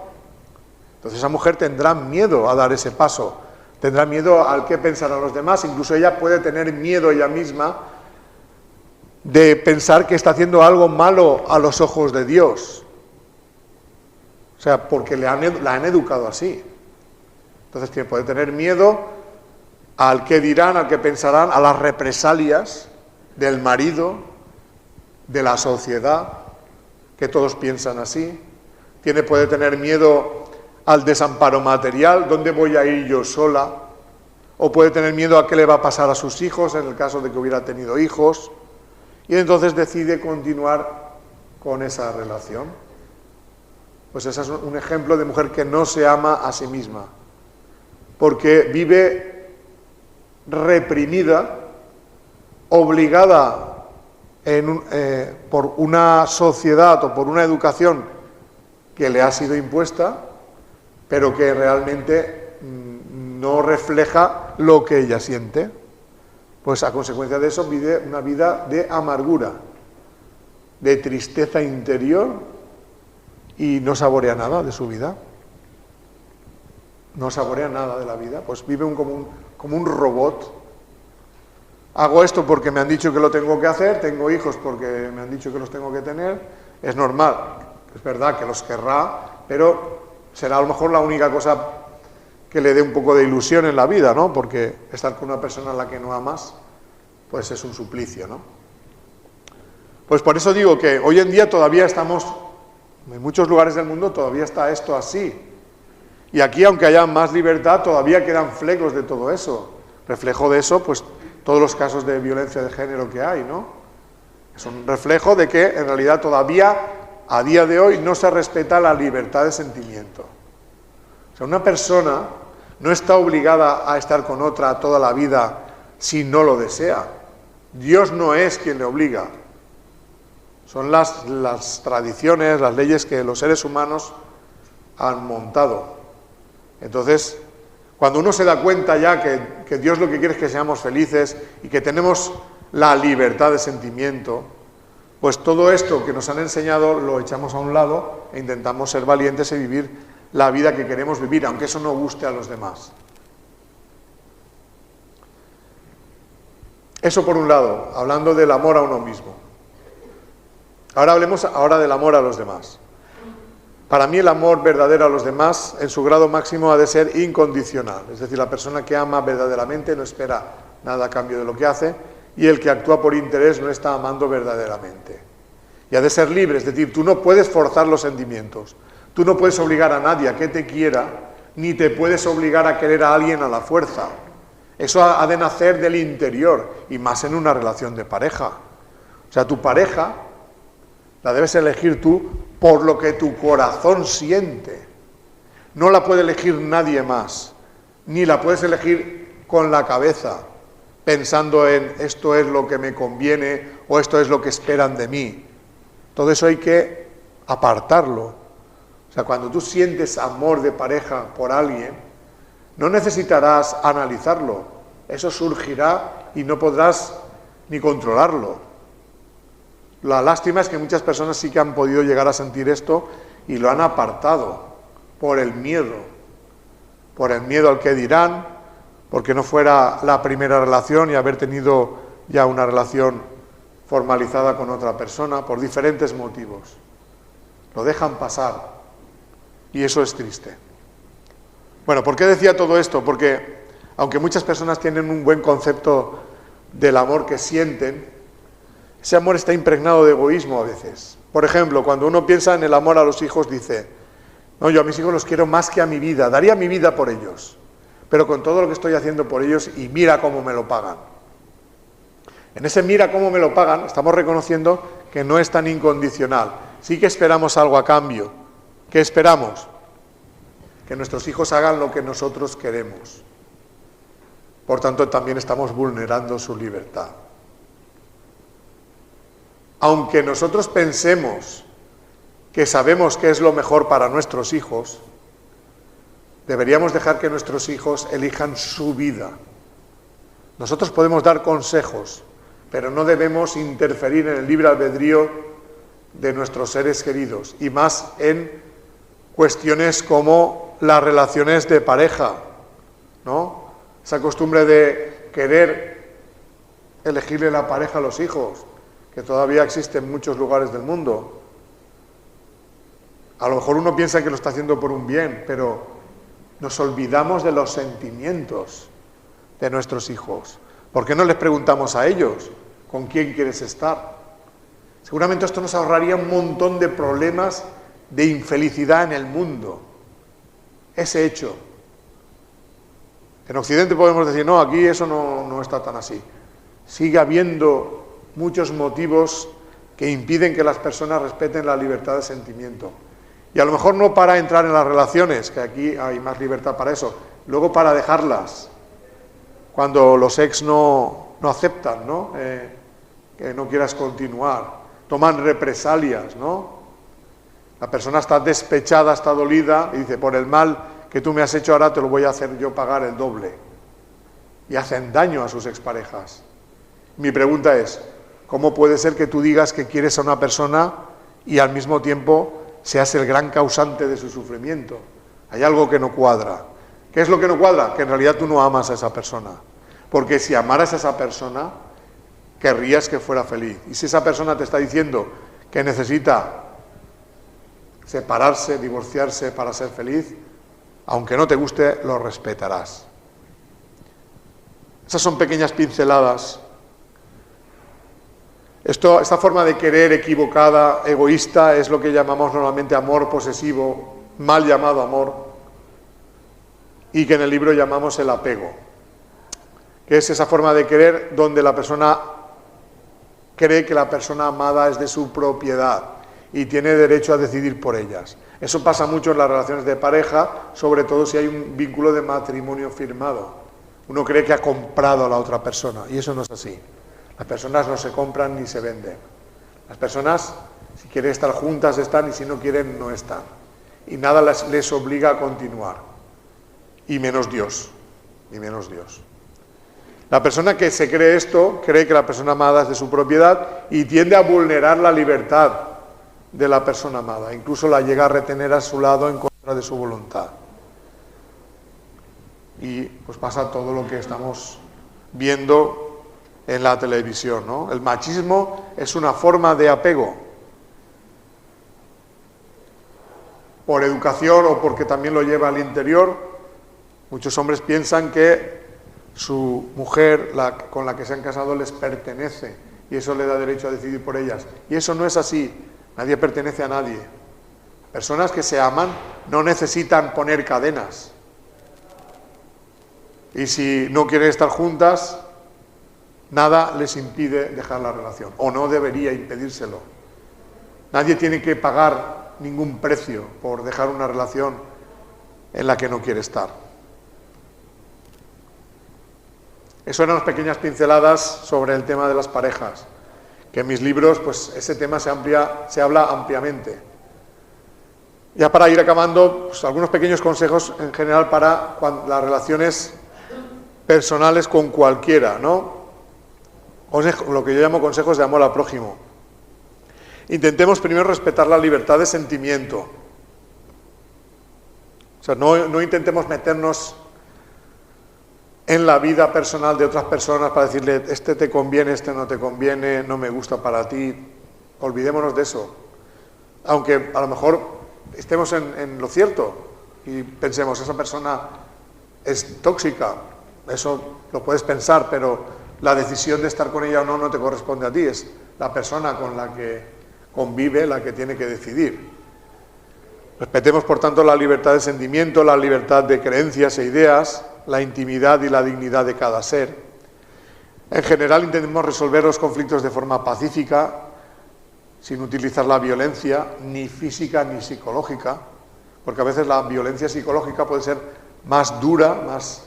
Entonces esa mujer tendrá miedo a dar ese paso, tendrá miedo al qué pensarán los demás, incluso ella puede tener miedo ella misma de pensar que está haciendo algo malo a los ojos de Dios. sea, porque la han educado así. Entonces puede tener miedo al qué dirán, al qué pensarán, a las represalias del marido, de la sociedad, que todos piensan así. Puede tener miedo al desamparo material, ¿dónde voy a ir yo sola? O puede tener miedo a qué le va a pasar a sus hijos, en el caso de que hubiera tenido hijos, y entonces decide continuar con esa relación. Pues ese es un ejemplo de mujer que no se ama a sí misma, porque vive reprimida, obligada por una sociedad o por una educación que le ha sido impuesta, pero que realmente no refleja lo que ella siente. Pues a consecuencia de eso vive una vida de amargura, de tristeza interior, y no saborea nada de su vida. No saborea nada de la vida, pues vive como un robot. Hago esto porque me han dicho que lo tengo que hacer, tengo hijos porque me han dicho que los tengo que tener, es normal, es verdad que los querrá, pero será a lo mejor la única cosa que le dé un poco de ilusión en la vida, ¿no? Porque estar con una persona a la que no amas, pues es un suplicio, ¿no? Pues por eso digo que hoy en día todavía estamos, en muchos lugares del mundo todavía está esto así. Y aquí, aunque haya más libertad, todavía quedan flecos de todo eso. Reflejo de eso, pues todos los casos de violencia de género que hay, ¿no? Es un reflejo de que en realidad todavía, a día de hoy, no se respeta la libertad de sentimiento. O sea, una persona no está obligada a estar con otra toda la vida si no lo desea. Dios no es quien le obliga. Son las tradiciones, las leyes que los seres humanos han montado. Entonces, cuando uno se da cuenta ya que Dios lo que quiere es que seamos felices y que tenemos la libertad de sentimiento, pues todo esto que nos han enseñado lo echamos a un lado e intentamos ser valientes y vivir la vida que queremos vivir, aunque eso no guste a los demás. Eso por un lado, hablando del amor a uno mismo. Ahora hablemos del amor a los demás. Para mí el amor verdadero a los demás, en su grado máximo, ha de ser incondicional. Es decir, la persona que ama verdaderamente no espera nada a cambio de lo que hace, y el que actúa por interés no está amando verdaderamente. Y ha de ser libre, es decir, tú no puedes forzar los sentimientos. Tú no puedes obligar a nadie a que te quiera, ni te puedes obligar a querer a alguien a la fuerza. Eso ha de nacer del interior, y más en una relación de pareja. O sea, tu pareja la debes elegir tú por lo que tu corazón siente. No la puede elegir nadie más, ni la puedes elegir con la cabeza, pensando en esto es lo que me conviene o esto es lo que esperan de mí. Todo eso hay que apartarlo. O sea, cuando tú sientes amor de pareja por alguien, no necesitarás analizarlo. Eso surgirá y no podrás ni controlarlo. La lástima es que muchas personas sí que han podido llegar a sentir esto y lo han apartado por el miedo al que dirán, porque no fuera la primera relación y haber tenido ya una relación formalizada con otra persona, por diferentes motivos. Lo dejan pasar y eso es triste. Bueno, ¿por qué decía todo esto? Porque aunque muchas personas tienen un buen concepto del amor que sienten, ese amor está impregnado de egoísmo a veces. Por ejemplo, cuando uno piensa en el amor a los hijos, dice, no, yo a mis hijos los quiero más que a mi vida, daría mi vida por ellos, pero con todo lo que estoy haciendo por ellos y mira cómo me lo pagan. En ese mira cómo me lo pagan, estamos reconociendo que no es tan incondicional. Sí que esperamos algo a cambio. ¿Qué esperamos? Que nuestros hijos hagan lo que nosotros queremos. Por tanto, también estamos vulnerando su libertad. Aunque nosotros pensemos que sabemos qué es lo mejor para nuestros hijos, deberíamos dejar que nuestros hijos elijan su vida. Nosotros podemos dar consejos, pero no debemos interferir en el libre albedrío de nuestros seres queridos, y más en cuestiones como las relaciones de pareja, ¿no? Esa costumbre de querer elegirle la pareja a los hijos, que todavía existe en muchos lugares del mundo. A lo mejor uno piensa que lo está haciendo por un bien, pero nos olvidamos de los sentimientos de nuestros hijos. ¿Por qué no les preguntamos a ellos con quién quieres estar? Seguramente esto nos ahorraría un montón de problemas de infelicidad en el mundo. Ese hecho. En Occidente podemos decir, no, aquí eso no está tan así. Sigue habiendo muchos motivos que impiden que las personas respeten la libertad de sentimiento. Y a lo mejor no para entrar en las relaciones, que aquí hay más libertad para eso, luego para dejarlas, cuando los ex no aceptan, ¿no? Que no quieras continuar, toman represalias, ¿no? La persona está despechada, está dolida y dice, por el mal que tú me has hecho ahora te lo voy a hacer yo pagar el doble. Y hacen daño a sus exparejas. Mi pregunta es, ¿cómo puede ser que tú digas que quieres a una persona y al mismo tiempo seas el gran causante de su sufrimiento? Hay algo que no cuadra. ¿Qué es lo que no cuadra? Que en realidad tú no amas a esa persona. Porque si amaras a esa persona, querrías que fuera feliz. Y si esa persona te está diciendo que necesita separarse, divorciarse para ser feliz, aunque no te guste, lo respetarás. Esas son pequeñas pinceladas. Esta forma de querer equivocada, egoísta, es lo que llamamos normalmente amor posesivo, mal llamado amor, y que en el libro llamamos el apego, que es esa forma de querer donde la persona cree que la persona amada es de su propiedad y tiene derecho a decidir por ellas. Eso pasa mucho en las relaciones de pareja, sobre todo si hay un vínculo de matrimonio firmado. Uno cree que ha comprado a la otra persona, y eso no es así. Las personas no se compran ni se venden. Las personas, si quieren estar juntas, están, y si no quieren, no están. Y nada les obliga a continuar. Y menos Dios. Y menos Dios. La persona que se cree esto, cree que la persona amada es de su propiedad y tiende a vulnerar la libertad de la persona amada. Incluso la llega a retener a su lado en contra de su voluntad. Y pues pasa todo lo que estamos viendo en la televisión, ¿no? El machismo es una forma de apego. Por educación o porque también lo lleva al interior, muchos hombres piensan que su mujer, con la que se han casado, les pertenece y eso le da derecho a decidir por ellas. Y eso no es así. Nadie pertenece a nadie. Personas que se aman no necesitan poner cadenas. Y si no quieren estar juntas, nada les impide dejar la relación, o no debería impedírselo. Nadie tiene que pagar ningún precio por dejar una relación en la que no quiere estar. Eso eran las pequeñas pinceladas sobre el tema de las parejas, que en mis libros pues ese tema se habla ampliamente. Ya para ir acabando, pues, algunos pequeños consejos en general para las relaciones personales con cualquiera, ¿no? Lo que yo llamo consejos de amor al prójimo. Intentemos primero respetar la libertad de sentimiento. O sea, no intentemos meternos en la vida personal de otras personas para decirle, este te conviene, este no te conviene, no me gusta para ti. Olvidémonos de eso. Aunque a lo mejor estemos en lo cierto y pensemos, esa persona es tóxica, eso lo puedes pensar, pero la decisión de estar con ella o no te corresponde a ti, es la persona con la que convive la que tiene que decidir. Respetemos, por tanto, la libertad de sentimiento, la libertad de creencias e ideas, la intimidad y la dignidad de cada ser. En general, intentemos resolver los conflictos de forma pacífica, sin utilizar la violencia, ni física ni psicológica, porque a veces la violencia psicológica puede ser más dura, más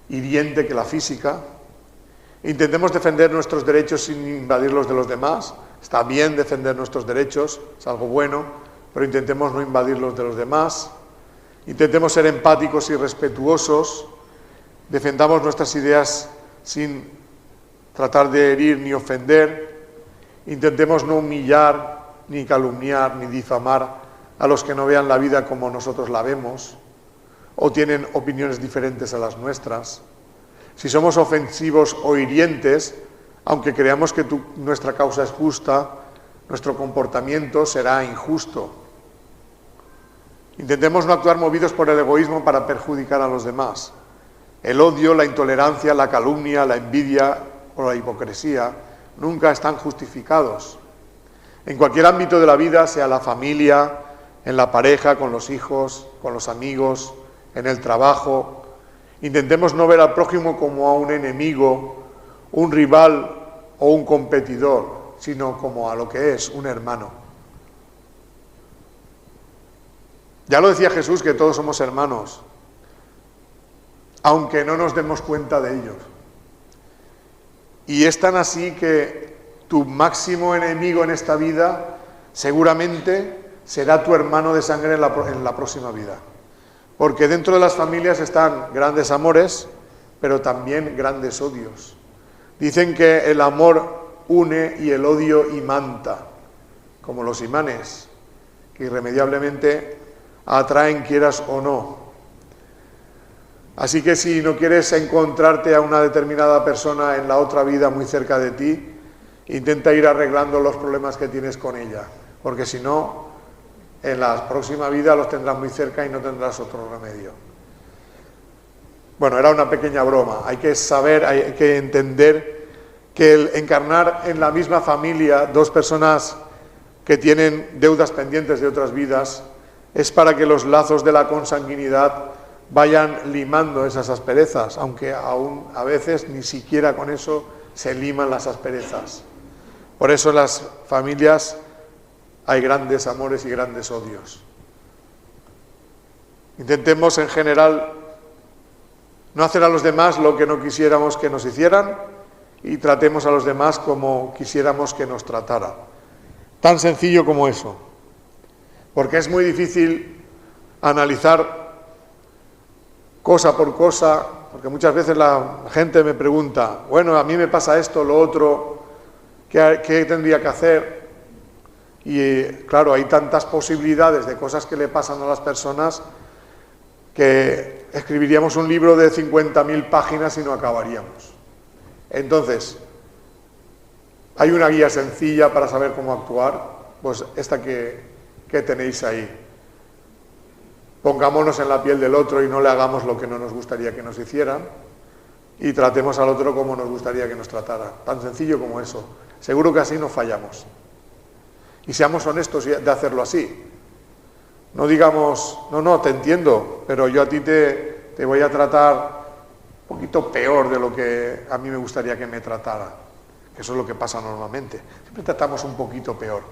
hiriente que la física. Intentemos defender nuestros derechos sin invadir los de los demás. Está bien defender nuestros derechos, es algo bueno, pero intentemos no invadir los de los demás. Intentemos ser empáticos y respetuosos. Defendamos nuestras ideas sin tratar de herir ni ofender. Intentemos no humillar, ni calumniar, ni difamar a los que no vean la vida como nosotros la vemos o tienen opiniones diferentes a las nuestras. Si somos ofensivos o hirientes, aunque creamos que nuestra causa es justa, nuestro comportamiento será injusto. Intentemos no actuar movidos por el egoísmo para perjudicar a los demás. El odio, la intolerancia, la calumnia, la envidia o la hipocresía nunca están justificados. En cualquier ámbito de la vida, sea la familia, en la pareja, con los hijos, con los amigos, en el trabajo, intentemos no ver al prójimo como a un enemigo, un rival o un competidor, sino como a lo que es, un hermano. Ya lo decía Jesús, que todos somos hermanos, aunque no nos demos cuenta de ellos. Y es tan así que tu máximo enemigo en esta vida seguramente será tu hermano de sangre en la próxima vida. Porque dentro de las familias están grandes amores, pero también grandes odios. Dicen que el amor une y el odio imanta, como los imanes, que irremediablemente atraen quieras o no. Así que si no quieres encontrarte a una determinada persona en la otra vida muy cerca de ti, intenta ir arreglando los problemas que tienes con ella, porque si no, en la próxima vida los tendrás muy cerca y no tendrás otro remedio. Bueno, era una pequeña broma. Hay que saber, hay que entender que el encarnar en la misma familia dos personas que tienen deudas pendientes de otras vidas es para que los lazos de la consanguinidad vayan limando esas asperezas, aunque aún a veces ni siquiera con eso se liman las asperezas. Por eso en las familias hay grandes amores y grandes odios. Intentemos en general no hacer a los demás lo que no quisiéramos que nos hicieran y tratemos a los demás como quisiéramos que nos trataran. Tan sencillo como eso. Porque es muy difícil analizar cosa por cosa, porque muchas veces la gente me pregunta, bueno, a mí me pasa esto, lo otro, ¿qué tendría que hacer? Y claro, hay tantas posibilidades de cosas que le pasan a las personas que escribiríamos un libro de 50.000 páginas y no acabaríamos. Entonces, hay una guía sencilla para saber cómo actuar, pues esta que tenéis ahí. Pongámonos en la piel del otro y no le hagamos lo que no nos gustaría que nos hicieran y tratemos al otro como nos gustaría que nos tratara. Tan sencillo como eso. Seguro que así no fallamos. Y seamos honestos de hacerlo así. No digamos, no, te entiendo, pero yo a ti te voy a tratar un poquito peor de lo que a mí me gustaría que me tratara. Que eso es lo que pasa normalmente. Siempre tratamos un poquito peor,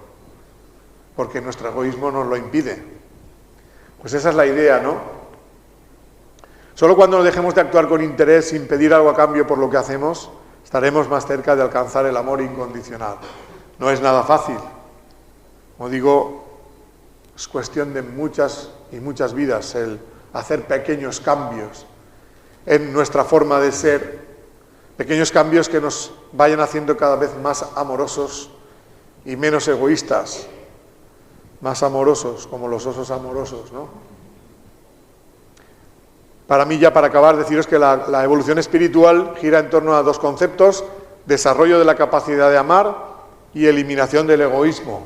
porque nuestro egoísmo nos lo impide. Pues esa es la idea, ¿no? Solo cuando nos dejemos de actuar con interés sin pedir algo a cambio por lo que hacemos, estaremos más cerca de alcanzar el amor incondicional. No es nada fácil. Como digo, es cuestión de muchas y muchas vidas el hacer pequeños cambios en nuestra forma de ser, pequeños cambios que nos vayan haciendo cada vez más amorosos y menos egoístas, más amorosos, como los osos amorosos, ¿no? Para mí, ya para acabar, deciros que la evolución espiritual gira en torno a dos conceptos: desarrollo de la capacidad de amar y eliminación del egoísmo.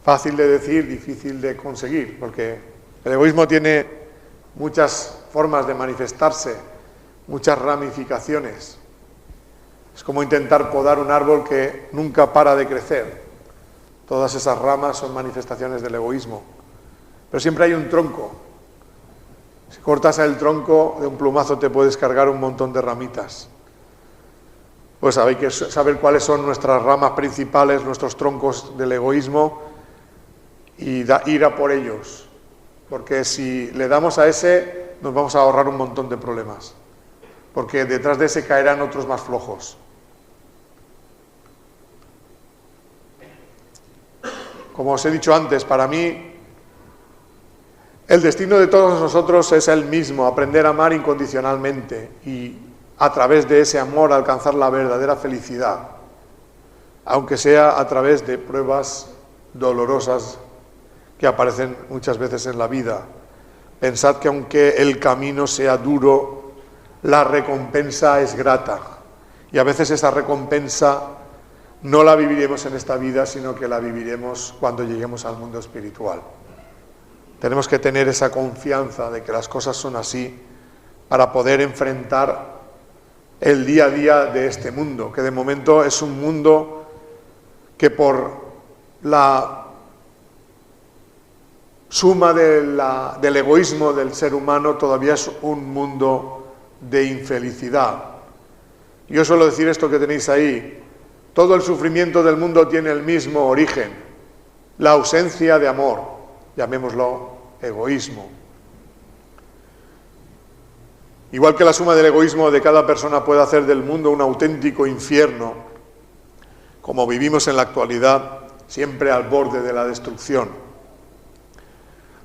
Fácil de decir, difícil de conseguir, porque el egoísmo tiene muchas formas de manifestarse, muchas ramificaciones. Es como intentar podar un árbol que nunca para de crecer. Todas esas ramas son manifestaciones del egoísmo. Pero siempre hay un tronco. Si cortas el tronco, de un plumazo te puedes cargar un montón de ramitas. Pues hay que saber cuáles son nuestras ramas principales, nuestros troncos del egoísmo, y ir a por ellos. Porque si le damos a ese, nos vamos a ahorrar un montón de problemas. Porque detrás de ese caerán otros más flojos. Como os he dicho antes, para mí el destino de todos nosotros es el mismo: aprender a amar incondicionalmente y a través de ese amor alcanzar la verdadera felicidad, aunque sea a través de pruebas dolorosas que aparecen muchas veces en la vida. Pensad que aunque el camino sea duro, la recompensa es grata, y a veces esa recompensa no la viviremos en esta vida, sino que la viviremos cuando lleguemos al mundo espiritual. Tenemos que tener esa confianza de que las cosas son así para poder enfrentar el día a día de este mundo, que de momento es un mundo que por la suma del egoísmo del ser humano todavía es un mundo de infelicidad. Yo suelo decir esto que tenéis ahí: todo el sufrimiento del mundo tiene el mismo origen, la ausencia de amor, llamémoslo egoísmo. Igual que la suma del egoísmo de cada persona puede hacer del mundo un auténtico infierno, como vivimos en la actualidad, siempre al borde de la destrucción,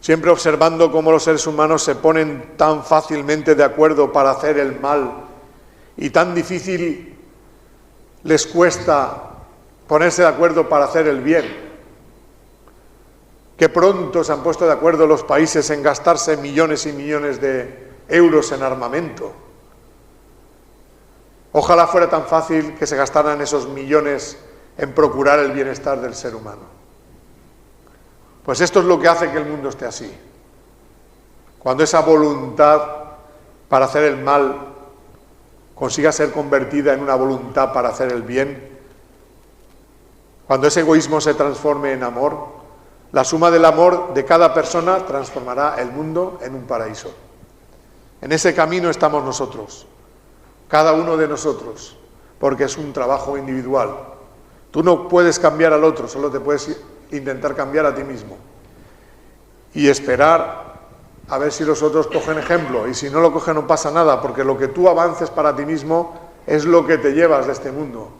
siempre observando cómo los seres humanos se ponen tan fácilmente de acuerdo para hacer el mal y tan difícil les cuesta ponerse de acuerdo para hacer el bien. Qué pronto se han puesto de acuerdo los países en gastarse millones y millones de euros en armamento. Ojalá fuera tan fácil que se gastaran esos millones en procurar el bienestar del ser humano. Pues esto es lo que hace que el mundo esté así. Cuando esa voluntad para hacer el mal consiga ser convertida en una voluntad para hacer el bien, cuando ese egoísmo se transforme en amor, la suma del amor de cada persona transformará el mundo en un paraíso. En ese camino estamos nosotros, cada uno de nosotros, porque es un trabajo individual. Tú no puedes cambiar al otro, solo te puedes intentar cambiar a ti mismo. Y esperar a ver si los otros cogen ejemplo, y si no lo cogen no pasa nada, porque lo que tú avances para ti mismo es lo que te llevas de este mundo,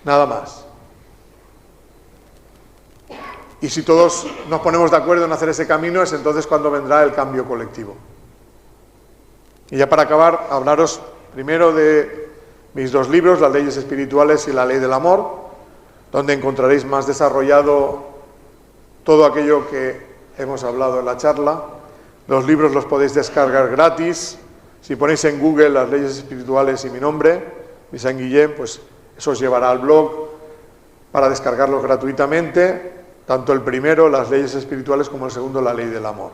nada más. Y si todos nos ponemos de acuerdo en hacer ese camino, es entonces cuando vendrá el cambio colectivo. Y ya para acabar, hablaros primero de mis dos libros, Las leyes espirituales y La ley del amor, donde encontraréis más desarrollado todo aquello que hemos hablado en la charla. Los libros los podéis descargar gratis. Si ponéis en Google Las leyes espirituales y mi nombre, Vicent Guillem, pues eso os llevará al blog para descargarlos gratuitamente. Tanto el primero, Las leyes espirituales, como el segundo, La ley del amor.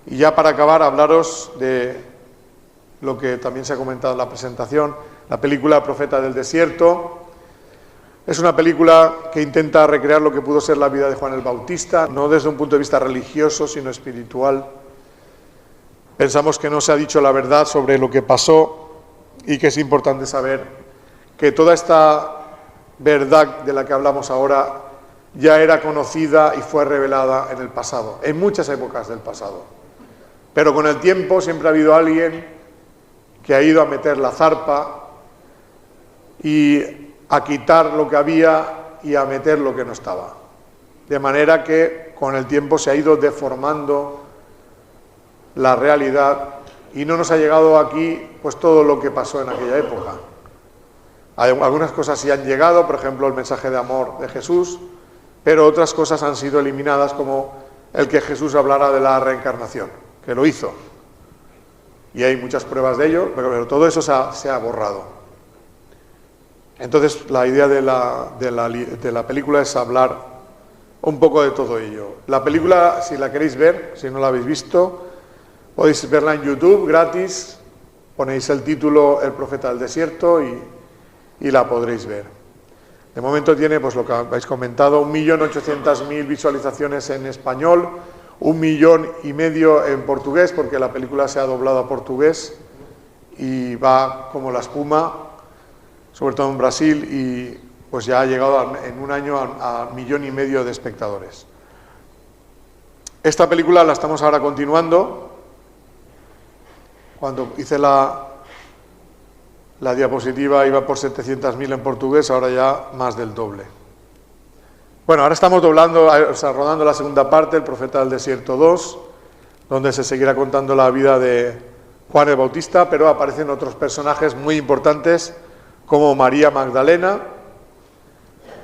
Y ya para acabar, hablaros de lo que también se ha comentado en la presentación, la película Profeta del Desierto. Es una película que intenta recrear lo que pudo ser la vida de Juan el Bautista, no desde un punto de vista religioso, sino espiritual. Pensamos que no se ha dicho la verdad sobre lo que pasó y que es importante saber que toda esta verdad de la que hablamos ahora ya era conocida y fue revelada en el pasado, en muchas épocas del pasado. Pero con el tiempo siempre ha habido alguien que ha ido a meter la zarpa y a quitar lo que había y a meter lo que no estaba. De manera que con el tiempo se ha ido deformando la realidad y no nos ha llegado aquí pues todo lo que pasó en aquella época. Algunas cosas sí han llegado, por ejemplo el mensaje de amor de Jesús, pero otras cosas han sido eliminadas, como el que Jesús hablara de la reencarnación, que lo hizo. Y hay muchas pruebas de ello, pero todo eso se ha borrado. Entonces la idea de la película es hablar un poco de todo ello. La película, si la queréis ver, si no la habéis visto, podéis verla en YouTube, gratis, ponéis el título El Profeta del Desierto y la podréis ver. De momento tiene, pues lo que habéis comentado, 1.800.000 visualizaciones en español, 1,5 millones en portugués, porque la película se ha doblado a portugués y va como la espuma, sobre todo en Brasil, y pues ya ha llegado en un año a 1,5 millones de espectadores. Esta película la estamos ahora continuando. Cuando hice la diapositiva iba por 700.000 en portugués, ahora ya más del doble. Bueno, ahora estamos rodando la segunda parte, El Profeta del Desierto 2, donde se seguirá contando la vida de Juan el Bautista, pero aparecen otros personajes muy importantes, como María Magdalena.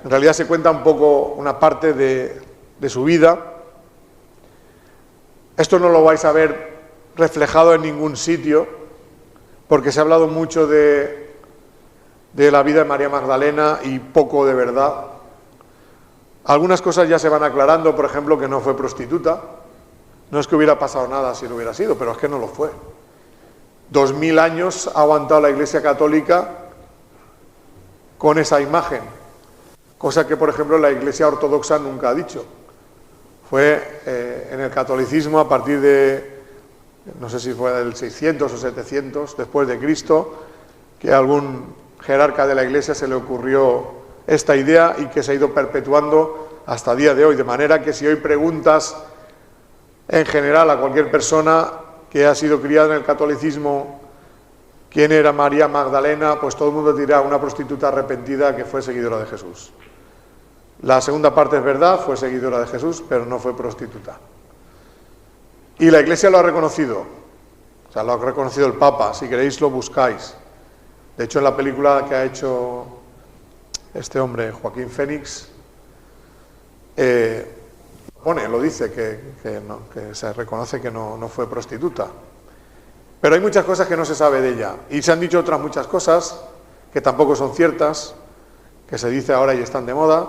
En realidad se cuenta un poco una parte de su vida. Esto no lo vais a ver reflejado en ningún sitio, porque se ha hablado mucho de la vida de María Magdalena y poco de verdad. Algunas cosas ya se van aclarando, por ejemplo, que no fue prostituta, No es que hubiera pasado nada si lo hubiera sido, pero es que no lo fue. 2000 años ha aguantado la Iglesia Católica con esa imagen, cosa que, por ejemplo, la Iglesia Ortodoxa nunca ha dicho. Fue en el catolicismo a partir de, no sé si fue del 600 o 700 después de Cristo, que a algún jerarca de la Iglesia se le ocurrió esta idea y que se ha ido perpetuando hasta el día de hoy, de manera que si hoy preguntas en general a cualquier persona que ha sido criada en el catolicismo quién era María Magdalena, pues todo el mundo dirá una prostituta arrepentida que fue seguidora de Jesús. La segunda parte es verdad, fue seguidora de Jesús, pero no fue prostituta. Y la Iglesia lo ha reconocido, o sea, lo ha reconocido el Papa, si queréis lo buscáis. De hecho, en la película que ha hecho este hombre, Joaquín Phoenix, lo dice, que se reconoce que no fue prostituta. Pero hay muchas cosas que no se sabe de ella. Y se han dicho otras muchas cosas que tampoco son ciertas, que se dice ahora y están de moda,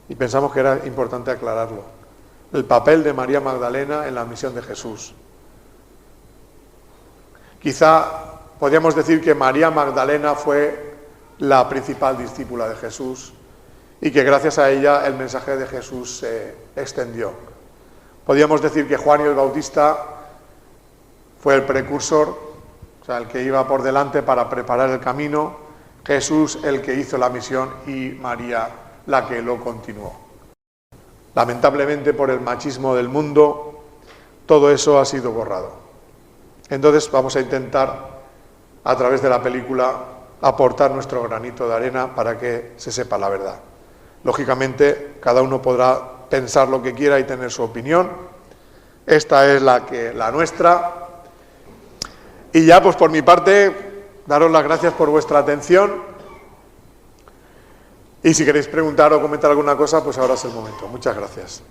y pensamos que era importante aclararlo. El papel de María Magdalena en la misión de Jesús. Quizá podríamos decir que María Magdalena fue la principal discípula de Jesús y que gracias a ella el mensaje de Jesús se extendió. Podríamos decir que Juan el Bautista fue el precursor, o sea, el que iba por delante para preparar el camino, Jesús el que hizo la misión y María la que lo continuó. Lamentablemente, por el machismo del mundo, todo eso ha sido borrado. Entonces vamos a intentar, a través de la película, aportar nuestro granito de arena para que se sepa la verdad. Lógicamente, cada uno podrá pensar lo que quiera y tener su opinión. Esta es la nuestra. Y ya, pues por mi parte, daros las gracias por vuestra atención. Y si queréis preguntar o comentar alguna cosa, pues ahora es el momento. Muchas gracias.